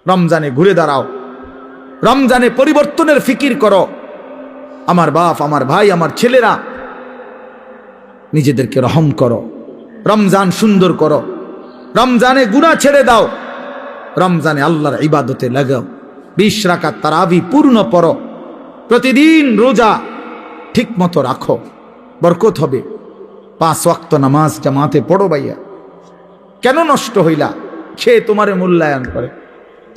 রমজানে ঘুরে দাঁড়াও, রমজানে পরিবর্তনের ফিকির করো। আমার বাপ, আমার ভাই, আমার ছেলেরা, নিজেদেরকে রহম করো, রমজান সুন্দর করো, রমজানে গুনাহ ছেড়ে দাও, রমজানে আল্লাহর ইবাদতে লাগাও। 20 রাকাত তারাবি পূর্ণ পড়ো, প্রতিদিন রোজা ঠিক মতো রাখো, বরকত হবে। 5 ওয়াক্ত নামাজ জামাতে পড়ো। ভাইয়া কেন নষ্ট হইলা? সে তোমারে মূল্যায়ন করে।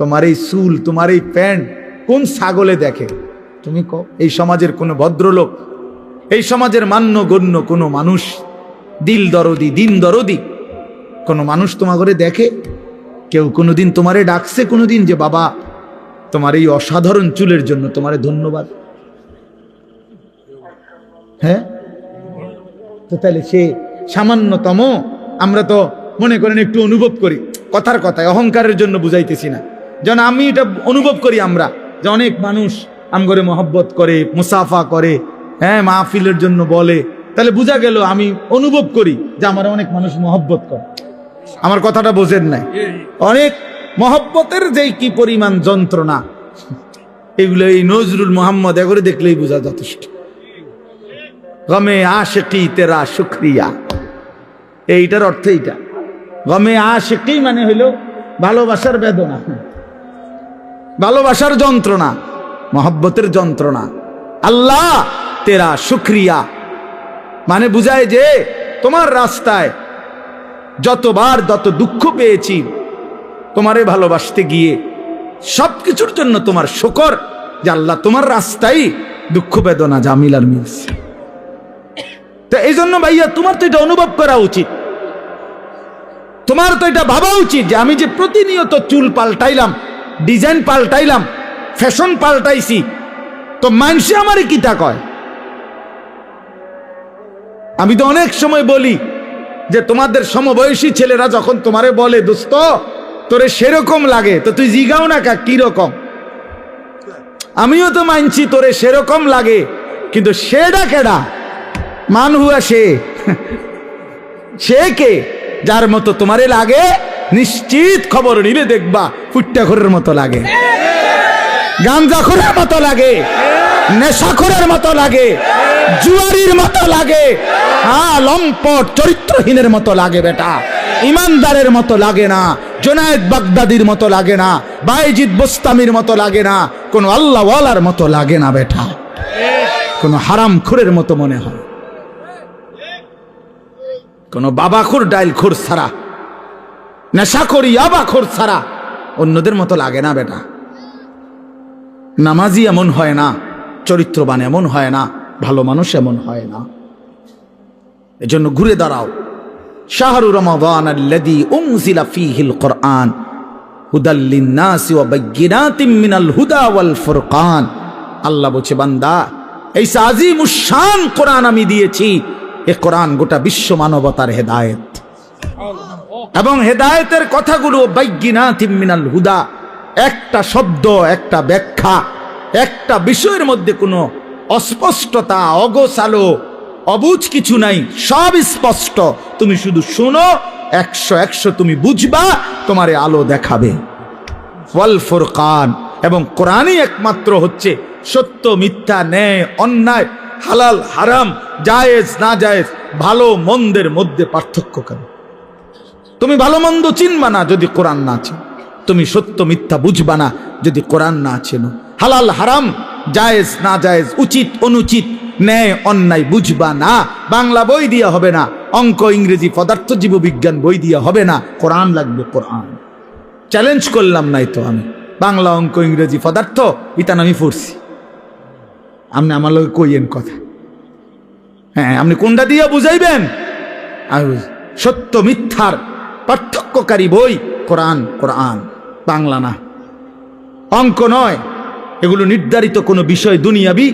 তোমার এই চুল, তোমার এই প্যান্ট কোন ছাগলে দেখে? তুমি কও। এই সমাজের কোনো ভদ্রলোক, এই সমাজের মান্যগণ্য কোনো মানুষ, দিল দরদি, দিন দরদি কোনো মানুষ তোমার ঘরে দেখে? কেউ কোনোদিন তোমারে ডাকছে কোনোদিন যে বাবা তোমার এই অসাধারণ চুলের জন্য তোমারে ধন্যবাদ? হ্যাঁ, তো তাহলে সে সামান্যতম, আমরা তো মনে করেন একটু অনুভব করি, কথার কথায় অহংকারের জন্য বুঝাইতেছি না, যেন আমি এটা অনুভব করি আমরা যে অনেক মানুষ আমগরে মহব্বত করে, মুসাফা করে, হ্যাঁ, মাহফিলের জন্য বলে, তাহলে বোঝা গেল আমি অনুভব করি যে আমার অনেক মানুষ মহব্বত করে। আমার কথাটা বোঝেন নাই? অনেক মহব্বতের যেই কি পরিমাণ যন্ত্রণা, এগুলো এই নজরুল মোহাম্মদ এগুলো দেখলেই বোঝা যথেষ্ট। গমে আশিকি তেরা শুকরিয়া, এইটার অর্থ এইটা। গমে আশিকি মানে হইল ভালোবাসার বেদনা, ভালোবাসার যন্ত্রণা, মহব্বতের যন্ত্রণা। আল্লাহ তেরা শুকরিয়া মানে বুঝায় যে তোমার রাস্তায় যতবার যত দুঃখ পেয়েছি, তোমারে ভালোবাসতে গিয়ে সবকিছুর জন্য তোমার শুকর যে আল্লাহ তোমার রাস্তায় দুঃখ বেদনা জামিলার মিলছে। তো এই জন্য ভাইয়া তোমার তো এটা অনুভব করা উচিত, তোমার তো এটা ভাবা উচিত যে আমি যে প্রতিনিয়ত চুল পাল্টাইলাম, ডিজাইন পাল্টাইলাম, ফ্যাশন পাল্টাইছি, তো মানুষে আমারে কিতা কয়? আমি তো অনেক সময় বলি যে তোমাদের সমবয়সী ছেলেরা যখন তোমারে বলে দোস্ত তোরে সেরকম লাগে, তো তুই জিগাও না কা কি রকম? আমিও তো মানছি তোরে সেরকম লাগে, কিন্তু সেটা কেডা? মান হুয়া সে কে? যার মতো তোমারে লাগে নিশ্চিত খবর নিলে দেখবা ফুট্টাখোরের মতো লাগে, গাঞ্জাখোরের মতো লাগে, নেশাখোরের মতো লাগে, জুয়ারির মতো লাগে, হ্যাঁ, লম্পট চরিত্রহীনের মতো লাগে বেটা, ইমানদারের মতো লাগে না, জুনায়েদ বাগদাদির মতো লাগে না, বাইজিদ বোস্তামির মতো লাগে না, কোন আল্লাহওয়ালার মতো লাগে না বেটা, কোন হারামখোরের মতো মনে হয়, কোন বাবাখোর ডাইলখোর ছাড়া, নেশাখোর ইয়াবাখোর ছাড়া অন্যদের মতো লাগে না বেটা। নামাজি এমন হয় না, চরিত্রবান এমন হয় না, ভালো মানুষ এমন হয় না। এজন্য ঘুরে দাঁড়াও। শাহরু রমাদান আল্লাযী উনজিলা ফীহিল কুরআন হুদাল লিন-নাসি ওয়া বায়্যিনাতিম মিনাল হুদা ওয়াল ফুরকান। আল্লাহ বলছে বান্দা, এই আজিমুশ শান কোরআন আমি দিয়েছি, এই কোরআন গোটা বিশ্ব মানবতার হেদায়েত, এবং হেদায়েতের কথাগুলো বায়্যিনাতিম মিনাল হুদা, একটা শব্দ, একটা ব্যাখ্যা, একটা বিষয়ের মধ্যে কোনো অস্পষ্টতা, অগোছালো, অবুঝ কিছু নাই, সব স্পষ্ট। তুমি শুধু শুনো, 100 তুমি বুঝবা, তোমারে আলো দেখাবে। ওয়াল ফুরকান, এবং কোরআনই একমাত্র হচ্ছে সত্য মিথ্যা, ন্যায় অন্যায়, হালাল হারাম, জায়েজ না জায়েজ, ভালো মন্দের মধ্যে পার্থক্য করে। তুমি ভালো মন্দ চিনবা না যদি কোরআন না চেনো, তুমি সত্য মিথ্যা বুঝবা না যদি কোরআন না চেনো, হালাল হারাম, জায়েজ না জায়েজ, উচিত অনুচিত, ন্যায় অন্যায় বুঝবা না। বাংলা বই দিয়া হবে না, অঙ্ক ইংরেজি পদার্থ জীববিজ্ঞান বই দিয়া হবে না, কোরআন লাগবে। কোরআন চ্যালেঞ্জ করলাম নাই তো আমি, বাংলা অঙ্ক ইংরেজি পদার্থ ইতান আমি পড়ছি, আপনি আমার লোক কইয়েন কথা, হ্যাঁ, আপনি কোনটা দিয়া বুঝাইবেন? সত্য মিথ্যার পার্থক্যকারী বই কোরআন, কোরআন, বাংলা না, অঙ্ক নয়। এগুলো নির্ধারিত কোনো বিষয়, দুনিয়াবি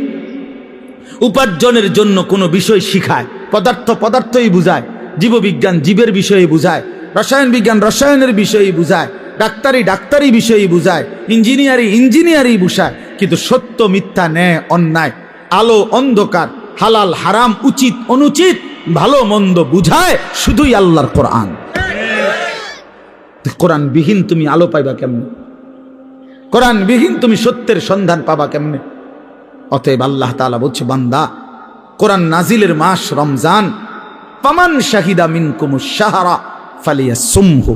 উপার্জনের জন্য কোনো বিষয় শিখায়, পদার্থ পদার্থই বুঝায়, জীববিজ্ঞান জীবের বিষয়ে বুঝায়, রসায়ন বিজ্ঞান রসায়নের বিষয়ে বুঝায়, ডাক্তারি ডাক্তারি বিষয়ে বুঝায়, ইঞ্জিনিয়ারি ইঞ্জিনিয়ারি বুঝায়। কিন্তু সত্য মিথ্যা, ন্যায় অন্যায়, আলো অন্ধকার, হালাল হারাম, উচিত অনুচিত, ভালো মন্দ বুঝায় শুধুই আল্লাহর কোরআন। কোরআন বিহীন তুমি আলো পাইবা কেমনে? কোরআন বিহীন তুমি সত্যের সন্ধান পাবা কেমনে? অতএব আল্লাহ তাআলা বলছে, বান্দা, কোরআন নাজিলের মাস রমজান, ফামান শাহিদা মিনকুমুশ শাহরা ফালিয়াসুমহু।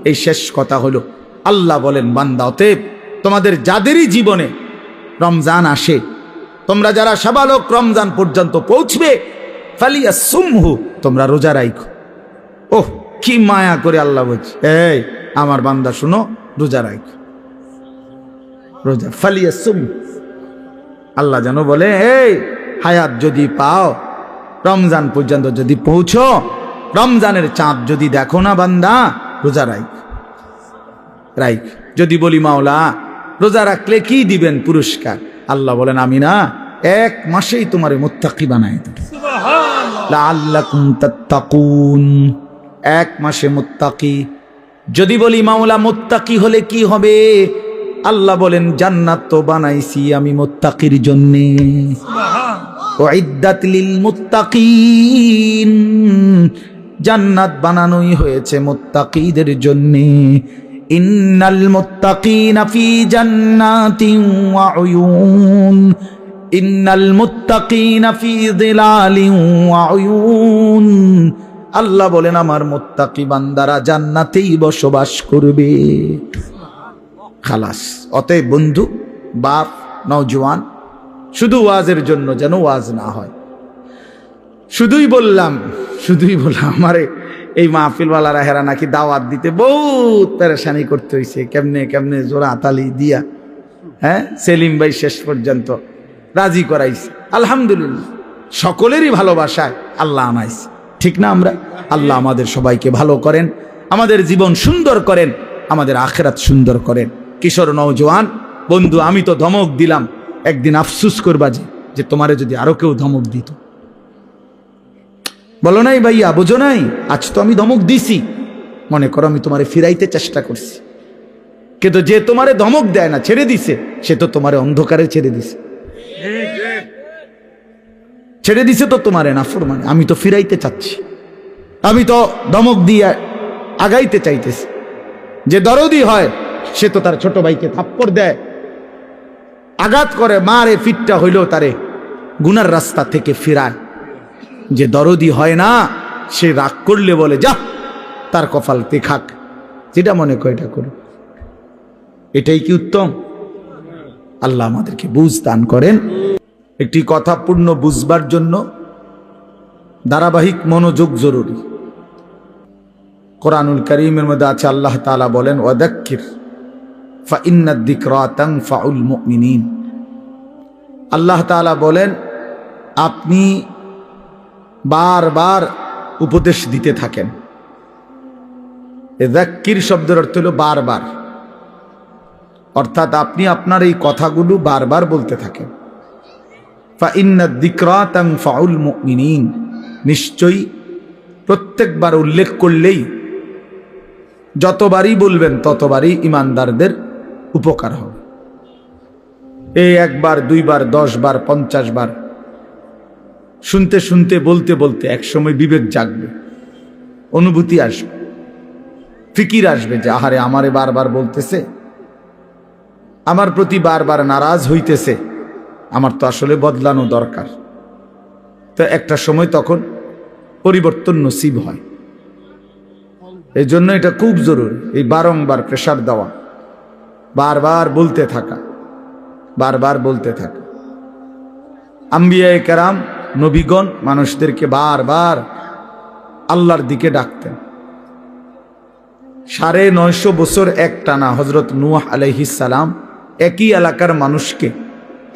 এই শেষ কথা হলো, আল্লাহ বলেন, বান্দা, অতএব তোমাদের যাদেরই জীবনে রমজান আসে, তোমরা যারা সাবালক রমজান পর্যন্ত পৌঁছবে, ফালিয়াসুমহু, তোমরা রোজা রাখো। ওহ, কি মায়া করে আল্লাহ বলছে, এই আমার বান্দা শুনো, রোজা রাখো, রোজা। ফালিয়াসুম, আল্লাহ যেন বলে, এই হায়াত যদি পাও, রমজান পর্যন্ত যদি পৌঁছো, রমজানের চাঁদ যদি দেখো না বান্দা, রোজা রাখ। যদি বলি, মাওলা রোজা রাখলে কি দিবেন পুরস্কার? আল্লাহ বলেন, আমি না 1 মাসেই তোমার মুত্তাকি বানাই দেব, লাআল্লাকুম তাত্তাকুন। 1 মাসে মুত্তাকি। যদি বলি, মাওলা মুত্তাকি হলে কি হবে? আল্লাহ বলেন, জান্নাত তো বানাইছি আমি মুত্তাকির জন্যে, উইদ্দাত লিল মুত্তাকিন, জান্নাত বানানোই হয়েছে মুত্তাকিদের জন্যে। ইন্নাল মুত্তাকিনা ফি জান্নাতিন ওয়া উয়ুন, ইন্নাল মুত্তাকিনা ফি যিলালিন ওয়া উয়ুন। আল্লাহ বলেন, আমার মুত্তাকি বান্দারা জান্নাতেই বসবাস করবে। খালাস। অতএব বন্ধু, বাপ, নওজোয়ান, শুধু ওয়াজের জন্য যেন ওয়াজ না হয়। শুধুই বললাম আমারে এই মাহফিলওয়ালারা হেরা নাকি দাওয়াত দিতে বহুত পেরেশানি করতে হয়েছে, কেমনে কেমনে জোড়া তালি দিয়া, হ্যাঁ, সেলিম ভাই শেষ পর্যন্ত রাজি করাইছে। আলহামদুলিল্লাহ, সকলেরই ভালোবাসায় আল্লাহ আনাইছে, ঠিক না? আল্লাহ আমাদের সবাইকে ভালো করেন, আমাদের জীবন সুন্দর করেন, আমাদের আখিরাত সুন্দর করেন। কিশোর নওজোয়ান বন্ধু, আমি তো ধমক দিলাম, একদিন আফসুস করবা যে তোমারে যদি আরো কেউ ধমক দিত। বলো নাই ভাইয়া, বোঝো নাই? আজ তো আমি ধমক দিছি, মনে করো আমি তোমারে ফিরাইতে চেষ্টা করছি, কিন্তু যে তোমারে ধমক দেয় না, ছেড়ে দিছে, সে তো তোমারে অন্ধকারে ছেড়ে দিছে তো তোমারে নাফরমানে। আমি তো ফিরাইতে চাচ্ছি, আমি তো ধমক দিয়ে আগাইতে চাইতেছি। যে দরদি হয় সে তো তার ছোট ভাইকে থাপ্পড় দেয়, আঘাত করে, মারে, ফিটটা হইলেও তারে গুনার রাস্তা থেকে ফিরায়। যে দরদি হয় না, সে রাগ করলে বলে, যা তার কপালতে খাক, যেটা মনে করে এটা করো। এটাই কি উত্তম? আল্লাহ আমাদেরকে বুঝ দান করেন। একটি কথা পূর্ণ বুঝবার জন্য ধারাবাহিক মনোযোগ জরুরি। কোরআনুল কারীমের মধ্যে আছে, আল্লাহ তাআলা বলেন, ওয়াদাক্কির ফাইন্নাদ যিকরা তানফাউল মুমিনিন। আল্লাহ তাআলা বলেন, আপনি বারবার উপদেশ দিতে থাকেন। যাক্কির শব্দের অর্থ হলো বারবার, অর্থাৎ আপনি আপনার এই কথাগুলো বারবার বলতে থাকেন। ফাইন্নাদ যিকরা তানফাউল মুমিনিন, নিশ্চয়ই প্রত্যেকবার উল্লেখ করলেই, যতবারই বলবেন ততবারই ইমানদারদের উপকার হবে। এই 1 বার 2 বার 10 বার 50 বার শুনতে শুনতে, বলতে বলতে একসময় বিবেক জাগবে, অনুভূতি আসবে, ফিকির আসবে যে আহারে, আমারে বারবার বলতেছে, আমার প্রতি বারবার নারাজ হইতেছে, আমার তো আসলে বদলানো দরকার। তো একটা সময় তখন পরিবর্তন নসিব হয়। এই জন্য এটা খুব জরুরি, এই বারংবার প্রেসার দেওয়া, বারবার বলতে থাকা, বারবার বলতে থাকা। আম্বিয়ায়ে কেরাম, নবীগণ মানুষদেরকে বারবার আল্লাহর দিকে ডাকতেন। 950 বছর একটানা হযরত নূহ আলাইহিস সালাম একই এলাকার মানুষকে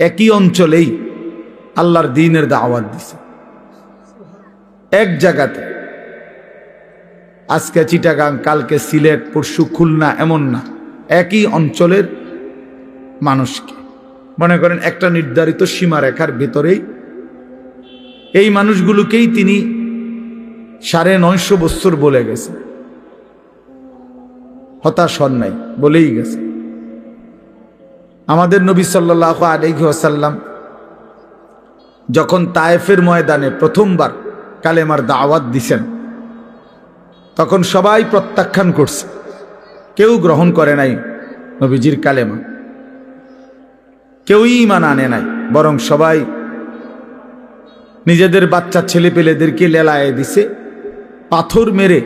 একই অঞ্চলেই আল্লাহর দ্বীনের দাওয়াত দিছে, এক জায়গাতে। আজকে চিটাগাং, কালকে সিলেট, পরশু খুলনা, এমন না, একই অঞ্চলের মানুষকে, মনে করেন একটা নির্ধারিত সীমারেখার ভেতরেই এই মানুষগুলোকেই তিনি 950 বছর বলে গেছে, হতাশ হন নাই, বলেই গেছে। আমাদের নবী সাল্লাল্লাহু আলাইহি ওয়াসাল্লাম যখন তায়েফের ময়দানে প্রথমবার কালেমার দাওয়াত দিছেন, তখন সবাই প্রত্যাখ্যান করছে, কেউ গ্রহণ করে নাই নবীজির কালেমা, কেউই ঈমান আনে নাই, বরং সবাই নিজেদের বাচ্চা ছেলেপেলেদেরকে লেলায়ে দিছে, পাথর মেরে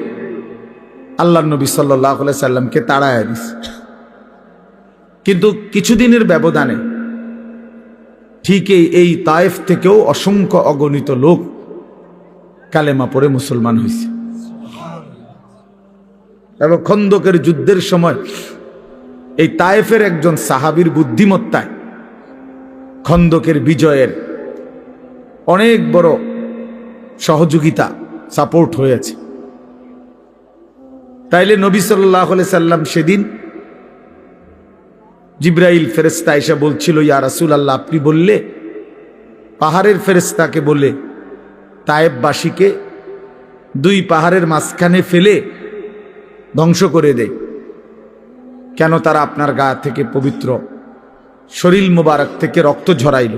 আল্লাহর নবী সাল্লাল্লাহু আলাইহি সাল্লামকে তাড়ায় দিছে। কিন্তু কিছুদিনের ব্যবধানে ঠিক এই তায়েফ থেকেও অসংখ্য অগণিত লোক কালেমা পড়ে মুসলমান হয়েছে। এবং খন্দকের যুদ্ধের সময় এই তায়েফের একজন সাহাবীর বুদ্ধিমত্তায় খন্দকের বিজয়ের অনেক বড় সহযোগিতা, সাপোর্ট হয়েছে। তাইলে নবী সাল্লাল্লাহু আলাইহি সাল্লাম সেদিন জিবরাইল ফেরেশতা এসে বলছিল, ইয়া রাসূলুল্লাহ, আপনি বললে পাহাড়ের ফেরেশতাকে বলে তায়েফবাসীকে 2 পাহাড়ের মাঝখানে ফেলে ধ্বংস করে দেয়, কেন তারা আপনার গা থেকে পবিত্র শরীর মুবারক থেকে রক্ত ঝরাইল?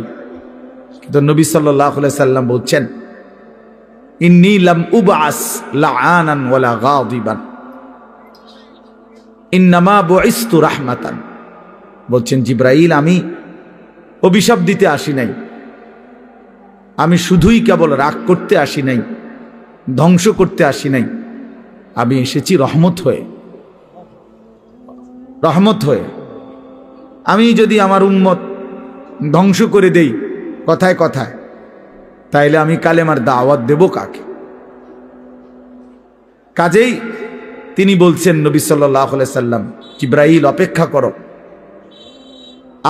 কিন্তু নবী সাল্লাল্লাহু আলাইহি সাল্লাম বলছেন, ইন্নী লাম উবআস লাআনান ওয়ালা গাদিবান, ইন্নামা বুইসতু রাহমাতান। বলছেন জিবরাইল, আমি অভিশাপ দিতে আসি নাই, আমি শুধুই কেবল রাগ করতে আসি নাই, ধ্বংস করতে আসি নাই, আমি এসেছি রহমত হয়ে। রহমত হয়ে আমি যদি আমার উম্মত ধ্বংস করে দেই কথায় কথায়, তাইলে আমি কালেমার দাওয়াত দেব কাকে? কাজেই তিনি বলছেন নবী সাল্লাল্লাহু আলাইহি সাল্লাম, জিবরাইল অপেক্ষা করো,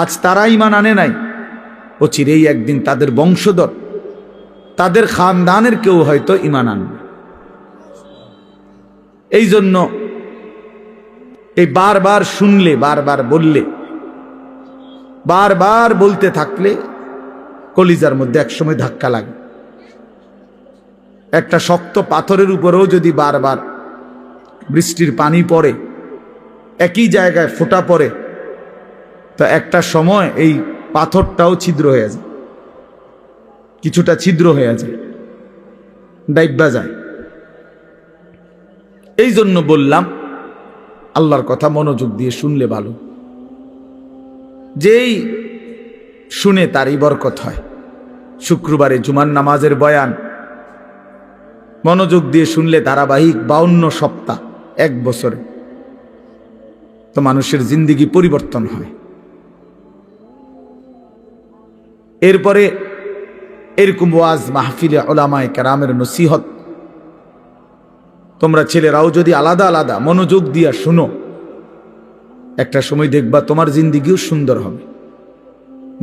আজ তারা ঈমান আনে নাই, ও চিরেই একদিন তাদের বংশধর, তাদের খানদানের কেউ হয়তো ঈমান আনবে। এই জন্য এই বারবার শুনলে, বারবার বললে, বারবার বলতে থাকলে কলিজার মধ্যে একসময় ধাক্কা লাগে। একটা শক্ত পাথরের উপরেও যদি বারবার বৃষ্টির পানি পড়ে, একই জায়গায় ফোঁটা পড়ে, তো একটা সময় এই পাথরটাও ছিদ্র হয়ে যায়, কিছুটা ছিদ্র হয়ে যায়, ডাইব্বা যায়। এই জন্য বললাম, আল্লাহর কথা মনোযোগ দিয়ে শুনলে ভালো, যেই শুনে তারই বরকত হয়। শুক্রবারে জুমার নামাজের বয়ান মনোযোগ দিয়ে শুনলে ধারাবাহিক 52 সপ্তাহ, 1 বছরে, তো মানুষের জিন্দেগি পরিবর্তন হয়। এরপরে এরকম ওয়াজ মাহফিলে উলামায়ে কেরামের নসিহত তোমরা ছেলেরাও যদি আলাদা আলাদা মনোযোগ দিয়া শুনো, একটা সময় দেখবা তোমার জিন্দিগিও সুন্দর হবে।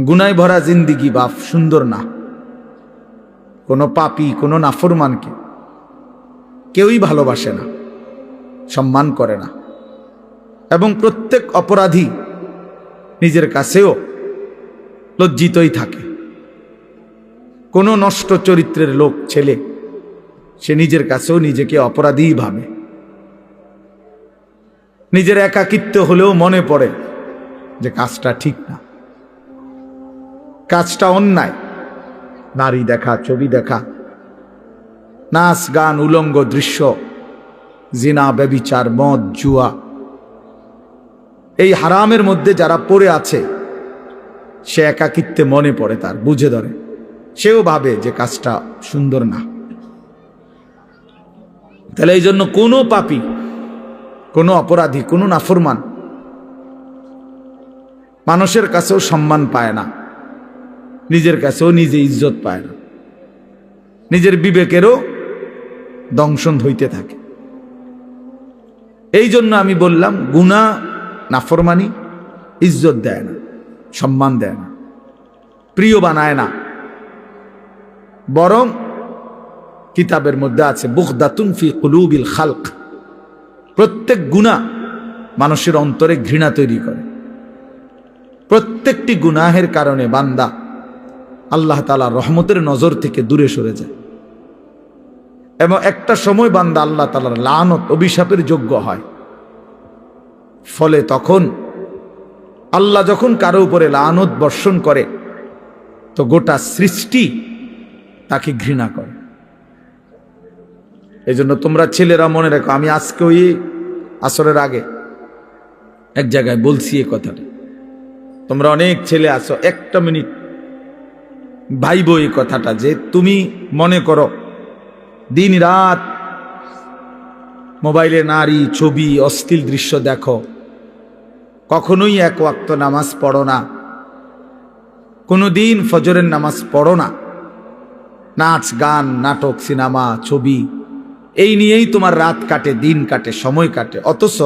গুনায় ভরা জিন্দিগি বাপ সুন্দর না। কোনো পাপী, কোনো নাফরমানকে কেউই ভালোবাসে না, সম্মান করে না, এবং প্রত্যেক অপরাধী নিজের কাছেও লজ্জিতই থাকে। কোনো নষ্ট চরিত্রের লোক ছেলে, সে নিজের কাছেও নিজেকে অপরাধীই ভাবে। নিজের একাকিত্ব হলেও মনে পড়ে যে কাজটা ঠিক না, কাজটা অন্যায়। নারী দেখা, ছবি দেখা, নাচ গান, উলঙ্গ দৃশ্য, জিনা, ব্যভিচার, মদ, জুয়া, এই হারামের মধ্যে যারা পড়ে আছে, সে একাকিত্বে মনে পড়ে, তার বুঝে ধরে, সেও ভাবে যে কাজটা সুন্দর না। তাহলে এই জন্য কোনো পাপী, কোনো অপরাধী, কোনো নাফরমান মানুষের কাছেও সম্মান পায় না, নিজের কাছেও নিজে ইজ্জত পায় না, নিজের বিবেকেরও দংশন হইতে থাকে। এই জন্য আমি বললাম, গুনাহ, নাফরমানি ইজ্জত দেয় না, সম্মান দেয় না, প্রিয় বানায় না, বরং কিতাবের মধ্যে আছে বুগদাতুন ফি কুলুবিল খালক, প্রত্যেক গুনাহ মানুষের অন্তরে ঘৃণা তৈরি করে। প্রত্যেকটি গুনাহের কারণে বান্দা আল্লাহ তাআলার রহমতের নজর থেকে দূরে সরে যায়। এবং একটা সময় বান্দা আল্লাহ তাআলার লানত অভিশাপের যোগ্য হয়। ফলে তখন আল্লাহ যখন কারো উপরে লানত বর্ষণ করে তো গোটা সৃষ্টি তাকে ঘৃণা করে। এই জন্য তোমরা ছেলেরা মনে রাখো, আমি আজকে ওই আসরের আগে এক জায়গায় বলছি এই কথাটা, তোমরা অনেক ছেলে আছো, একটা মিনিট ভাইবো এই কথাটা, যে তুমি মনে করো দিন রাত মোবাইলে নারী ছবি অশ্লীল দৃশ্য দেখো, কখনোই এক ওয়াক্ত নামাজ পড়ো না, কোনোদিন ফজরের নামাজ পড়ো না, নাচ গান নাটক সিনেমা ছবি এই নিয়েই তোমার রাত কাটে, দিন কাটে, সময় কাটে, অথচ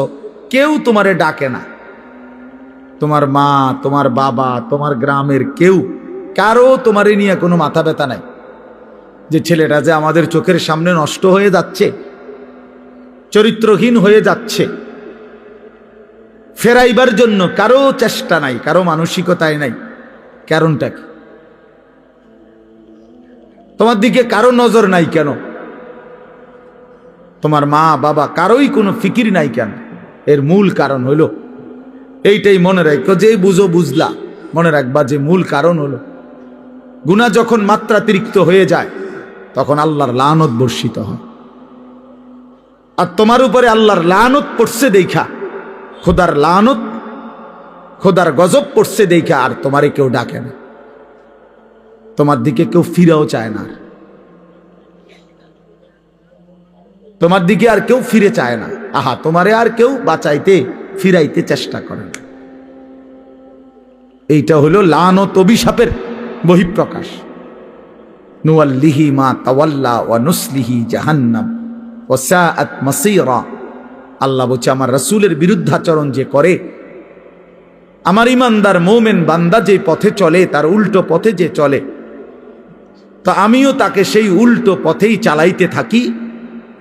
কেউ তোমারে ডাকে না। তোমার মা, তোমার বাবা, তোমার গ্রামের কেউ কারো তোমারে নিয়ে কোনো মাথা ব্যথা নাই যে ছেলেটা যে আমাদের চোখের সামনে নষ্ট হয়ে যাচ্ছে, চরিত্রহীন হয়ে যাচ্ছে, ফেরাইবার জন্য কারো চেষ্টা নাই, কারো মানসিকতায় নাই। কারণটা কি? তোমার দিকে কারো নজর নাই কেন? তোমার মা বাবা কারোই কোনো ফিকির নাই কেন? এর মূল কারণ হলো এইটাই, মনে রাখো, যে বুঝো বুঝলা, মনে রাখবা যে মূল কারণ হলো গুনাহ যখন মাত্রাতিরিক্ত হয়ে যায় তখন আল্লাহর লানত বর্ষিত হয়। আর তোমার উপরে আল্লাহর লানত পড়ছে দেখা, খোদার লানত, খোদার গজব পড়ছে দেখা আর তোমারে কেউ ডাকে না, তোমার দিকে কেউ ফিরেও চায় না, তোমার দিকে আর কেউ ফিরে চায় না। আহা, তোমারে আর কেউ বাঁচাইতে ফিরাইতে চেষ্টা করে না। এইটা হলো লানত অভিশাপের বহিঃপ্রকাশ। নুওয়াল্লিহি মা তাওয়াল্লা ওয়া নুসলিহি জাহান্নাম ওয়া সাআত মাসীরা। আল্লাহ বলছে, আমার রাসূলের বিরুদ্ধাচরণ যে করে, আমার ইমানদার মুমিন বান্দা যে পথে চলে, তার উল্টো পথে যে চলে, তো আমিও তাকে সেই উল্টো পথেই চালাইতে থাকি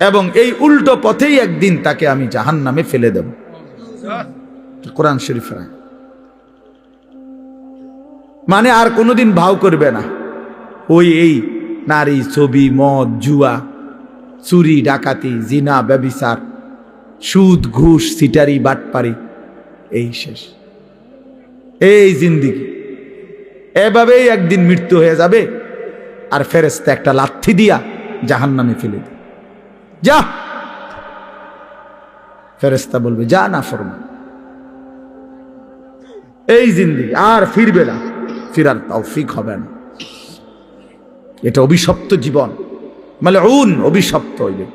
এবং এই উল্টো পথেই একদিন তাকে আমি জাহান্নামে ফেলে দেব। কোরআন শরীফের আয়াত। মানে আর কোনোদিন ভাও করবে না ওই এই নারী ছবি মদ জুয়া চুরি ডাকাতি জিনা ব্যভিচার সুদ ঘুষ সিটারি বাটপারি, এই শেষ, এই জিন্দিগি। এভাবেই একদিন মৃত্যু হয়ে যাবে আর ফেরেশতা একটা লাথি দিয়া জাহান্নামে ফেলে দেবে। যা, ফেরেশতা বলবে যা নাফরমান। এই জিন্দিগি আর ফিরবে না, ফিরার তৌফিক হবে না। এটা অভিশপ্ত জীবন, মালউন, অভিশপ্ত হইবে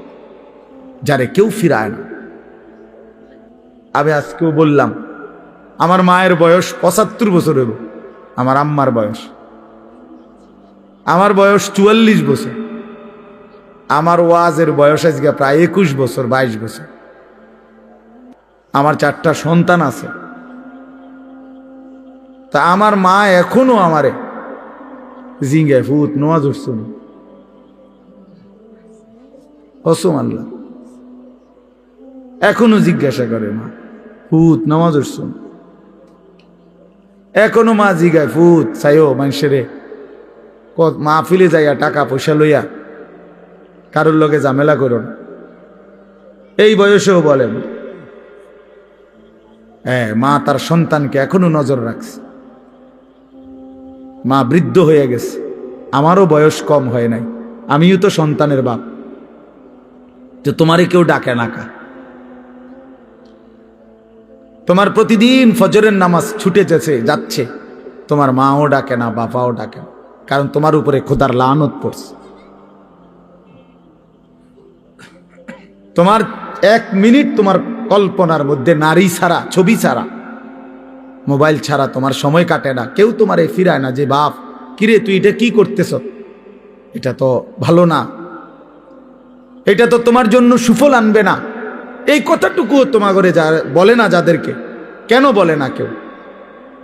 যারে কেউ ফিরায় না। আমি আজকেও বললাম, আমার মায়ের বয়স 75 বছর হইব, আমার আম্মার বয়স, আমার বয়স 44 বছর, আমার ওয়াজের বয়স আজকে প্রায় 21 বছর 22 বছর। আমার 4টা সন্তান আছে, তা আমার মা এখনো আমারে জিঙ্গায় ফুত নোয়াজ উঠছুন কসম আল্লাহ, এখনো জিজ্ঞাসা করে মা ফুত নামাজ উঠছুন। এখনো মা জিগায় ফুত চাইও মানুষেরে মাহফিলে যাইয়া টাকা পয়সা লইয়া কারোর লগে ঝামেলা করো না। এই বয়সেও বলেন, হ্যাঁ, মা তার সন্তানকে এখনো নজর রাখছে। মা বৃদ্ধ হয়ে গেছে, আমারও বয়স কম হয় নাই, আমিও তো সন্তানের বাপ। তো তোমারে কেউ ডাকে না কা? তোমার প্রতিদিন ফজরের নামাজ ছুটে যাচ্ছে, তোমার মাও ডাকে না, বাবাও ডাকে না, কারণ তোমার উপরে খোদার লানত পড়ছে। তোমার 1 মিনিট তোমার কল্পনার মধ্যে নারী ছাড়া, ছবি ছাড়া, মোবাইল ছাড়া তোমার সময় কাটে না। কেউ তোমারে ফিরায় না যে বাপ কিরে তুই এটা কি করতেছ, এটা তো ভালো না, এটা তো তোমার জন্য সুফল আনবে না। এই কথাটুকুও তোমার ঘরে বলে না। যাদেরকে কেন বলে না কেউ?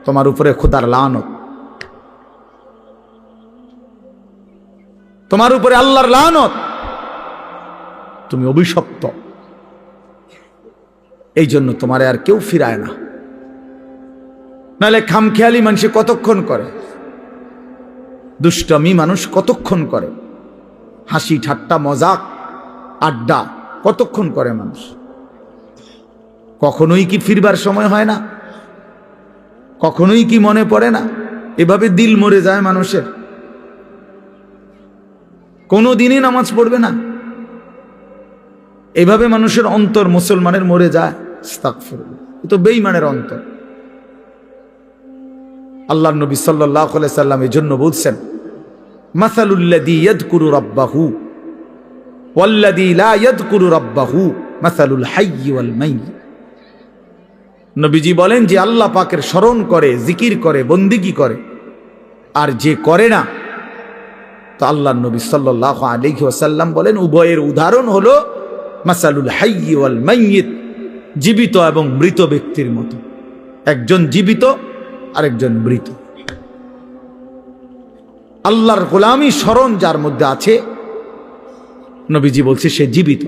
তোমার উপরে খোদার লানত, তোমার উপরে আল্লাহর লানত, তুমি অভিশপ্ত। এই জন্য তোমারে আর কেউ ফিরায় না। নাহলে খামখেয়ালি মানুষ কতক্ষণ করে, দুষ্টমি মানুষ কতক্ষণ করে, হাসি ঠাট্টা মজাক আড্ডা কতক্ষণ করে মানুষ? কখনোই কি ফিরবার সময় হয় না? কখনোই কি মনে পড়ে না? এভাবে দিল মরে যায় মানুষের, কোনো দিনই নামাজ পড়বে না, এভাবে মানুষের অন্তর মুসলমানের মরে যায়। আস্তাগফিরুল্লাহ, এ তো বেঈমানের অন্তর। আল্লাহর নবী সাল্লাল্লাহু আলাইহি সাল্লাম এই জন্য বলছেন, মাসালুল্লাযী ইয়াযকুরু রাব্বাহু ওয়াল্লাযী লা ইয়াযকুরু রাব্বাহু মাসালুল হাইয়্যি ওয়াল মাইয়্যিত। নবীজি বলেন যে আল্লাহ পাকের স্মরণ করে, জিকির করে, বন্দিগি করে, আর যে করে না, তো আল্লাহর নবী সাল্লাল্লাহু আলাইহি ওয়াসাল্লাম বলেন উভয়ের উদাহরণ হলো মাসালুল হাইয়্যি ওয়াল মাইয়্যিত, জীবিত এবং মৃত ব্যক্তির মতো। একজন জীবিত, আরেকজন মৃত। আল্লাহর গোলামি স্মরণ যার মধ্যে আছে, নবীজি বলছে সে জীবিত।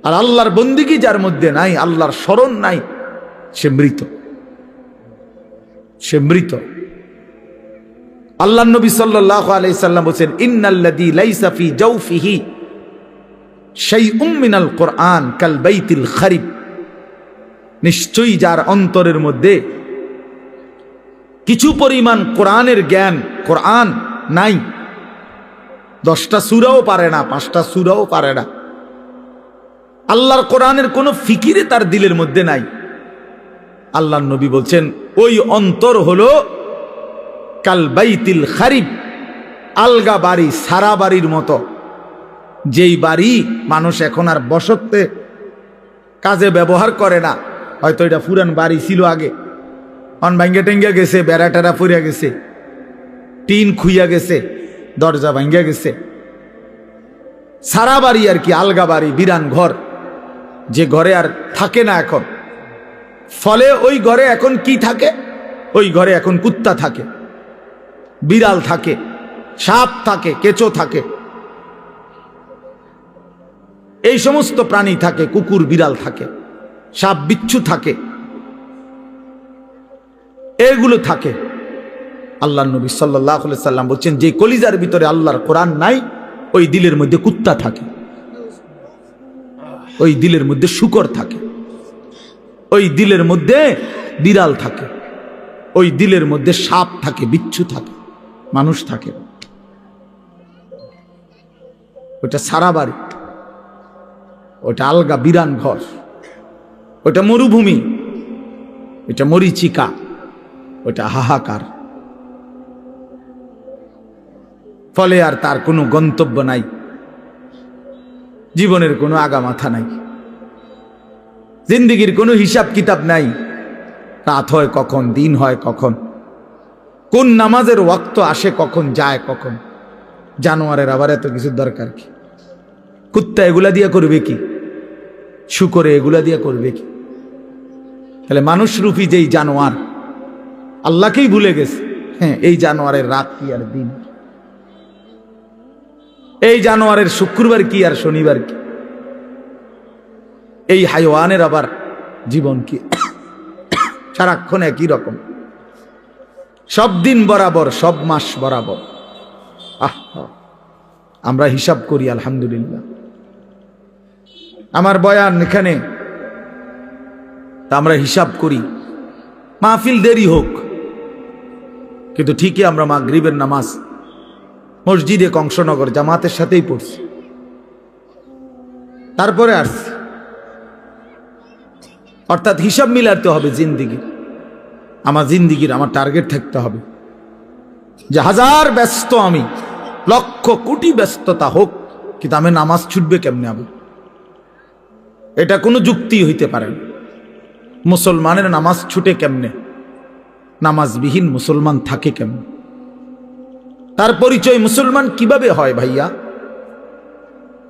আর আল্লাহর বন্দিগি যার মধ্যে নাই, আল্লাহর স্মরণ নাই, সে মৃত। সে মৃত। আল্লাহর নবী সাল্লাল্লাহু আলাইহি সাল্লাম বলেন, ইন্নাল্লাযী লাইসা ফি জাওফিহি শাইউম মিনাল কুরআন কাল বাইতিল খারিব। নিশ্চয়ই যার অন্তরের মধ্যে কিছু পরিমাণ কোরআনের জ্ঞান, কোরআন নাই, 10টা সূরাও পারে না, 5টা সূরাও পারে না, আল্লাহর কোরআনের কোনো ফিকিরে তার দিলের মধ্যে নাই, আল্লাহর নবী বলছেন ওই অন্তর হলো কাল বাইতিল খারিব, আলগা বাড়ি, সারা বাড়ির মতো। যেই বাড়ি মানুষ এখন আর বসতে কাজে ব্যবহার করে না, হয়তো এটা পুরান বাড়ি ছিল আগে, অন ভাঙ্গে টেঙ্গে গেছে, বেড়া টেরা ফুরিয়া গেছে, টিন খুইয়া গেছে, দরজা ভাঙ্গা গেছে, সারা বাড়ি আর কি, আলগা বাড়ি, বিরান ঘর, যে ঘরে আর থাকে না এখন। ফলে ওই ঘরে এখন কি থাকে? ওই ঘরে এখন কুত্তা থাকে, বিড়াল থাকে, সাপ থাকে, কেঁচো থাকে, এই সমস্ত প্রাণী থাকে, কুকুর বিড়াল থাকে, সাপ বিচ্ছু থাকে, এগুলো থাকে। আল্লাহর নবী সাল্লাল্লাহু আলাইহি সাল্লাম বলছেন যে কলিজার ভিতরে আল্লাহর কোরআন নাই, ওই দিলের মধ্যে কুত্তা থাকে, ওই দিলের মধ্যে শূকর থাকে, ওই দিলের মধ্যে বিড়াল থাকে, ওই দিলের মধ্যে সাপ থাকে, বিচ্ছু থাকে, মানুষ থাকে। ওটা সারা বাড়ি, ওটা আলগা বিরান ঘর, ওটা মরুভূমি, ওটা মরিচিকা, ওটা হাহাকার। ফলে আর তার কোনো গন্তব্য নাই, জীবনের কোনো আগামাথা নাই, জিন্দেগির কোনো হিসাব কিতাব নাই। রাত হয় কখন, দিন হয় কখন, কোন নামাজের ওয়াক্ত আসে কখন, যায় কখন। জানোয়ারের আবার এত কিছুর দরকার কি? কুত্তা এগুলা দিয়ে করবে কি? শুকরে এগুলা দিয়ে করবে কি? তাহলে মানুষরূপী যেই জানোয়ার আল্লাহকেই ভুলে গেছে, হ্যাঁ, এই জানোয়ারের রাত কি আর দিন, এই জানোয়ারের শুক্রবার কি আর শনিবার কি, এই হাইওয়ানের আবার জীবন কি? সারাক্ষণ একই রকম, সব দিন বরাবর, সব মাস বরাবর। আমরা হিসাব করি আলহামদুলিল্লাহ। আমার বয়ান এখানে, তা আমরা হিসাব করি, মাহফিল দেরি হোক, কিন্তু ঠিকই আমরা মাগরিবের নামাজ মসজিদে কংসনগর জামাতের সাথেই পড়ছি, তারপরে আসছি। অর্থাৎ হিসাব মিলাতে হবে জিন্দিগির। আমার জিন্দিগির আমার টার্গেট থাকতে হবে যে হাজার ব্যস্ত আমি, লক্ষ কোটি ব্যস্ততা হোক, কিন্তু আমি নামাজ ছুটবে কেমনে? আমি এটা কোনো যুক্তি হইতে পারে না। মুসলমানের নামাজ ছুটে কেমনে? নামাজবিহীন মুসলমান থাকে কেমনে? তার পরিচয় মুসলমান কিভাবে হয় ভাইয়া?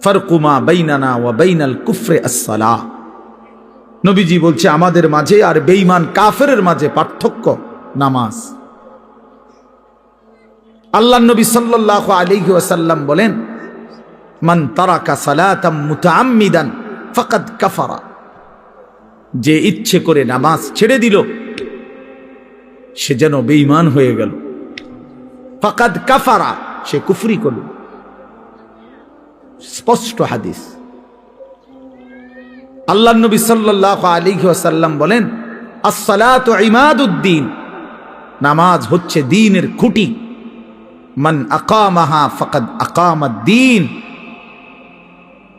ফারকুমা বাইনানা ওয়া বাইনাল কুফরে আসসালাহ। নবীজি বলছে আমাদের মাঝে আর বেঈমান কাফেরের মাঝে পার্থক্য নামাজ। আল্লাহর নবী সাল্লাল্লাহু আলাইহি ওয়াসাল্লাম বলেন, মান তারাকা সালাতাম মুতাআম্মিদান ফাকাদ কাফারা। যে ইচ্ছে করে নামাজ ছেড়ে দিল সে যেন বেঈমান হয়ে গেল। ফাকাদ কাফারা, সে কুফরি করল। স্পষ্ট হাদিস। আল্লাহ নবী সাল্লাল্লাহু আলাইহি ওয়াসাল্লাম বলেন, আস-সালাতু ইমাদুদ্দিন, নামাজ হচ্ছে দ্বীনের খুঁটি। মান আকামাহা ফাকাদ আকামাদ-দ্বীন,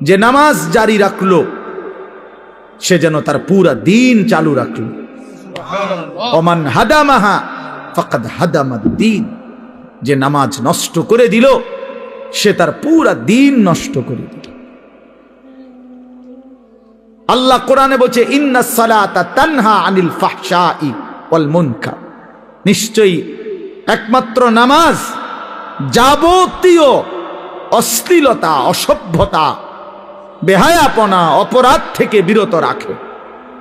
যে নামাজ জারি রাখলো সে যেন তার পুরা দ্বীন চালু রাখলো। ওমান হাদামাহা ফাকাদ হাদামাদ-দ্বীন, যে নামাজ নষ্ট করে দিল সে তার পুরা দ্বীন নষ্ট করে দিল। আল্লাহ কোরআনে বলছে, ইন্নাস সালাতা তানহা আনিল ফাহশাই ওয়াল মুনকার, নিশ্চয়ই একমাত্র নামাজ যাবতীয় অশ্লীলতা, অসভ্যতা, বেহায়াপনা, অপরাধ থেকে বিরত রাখে।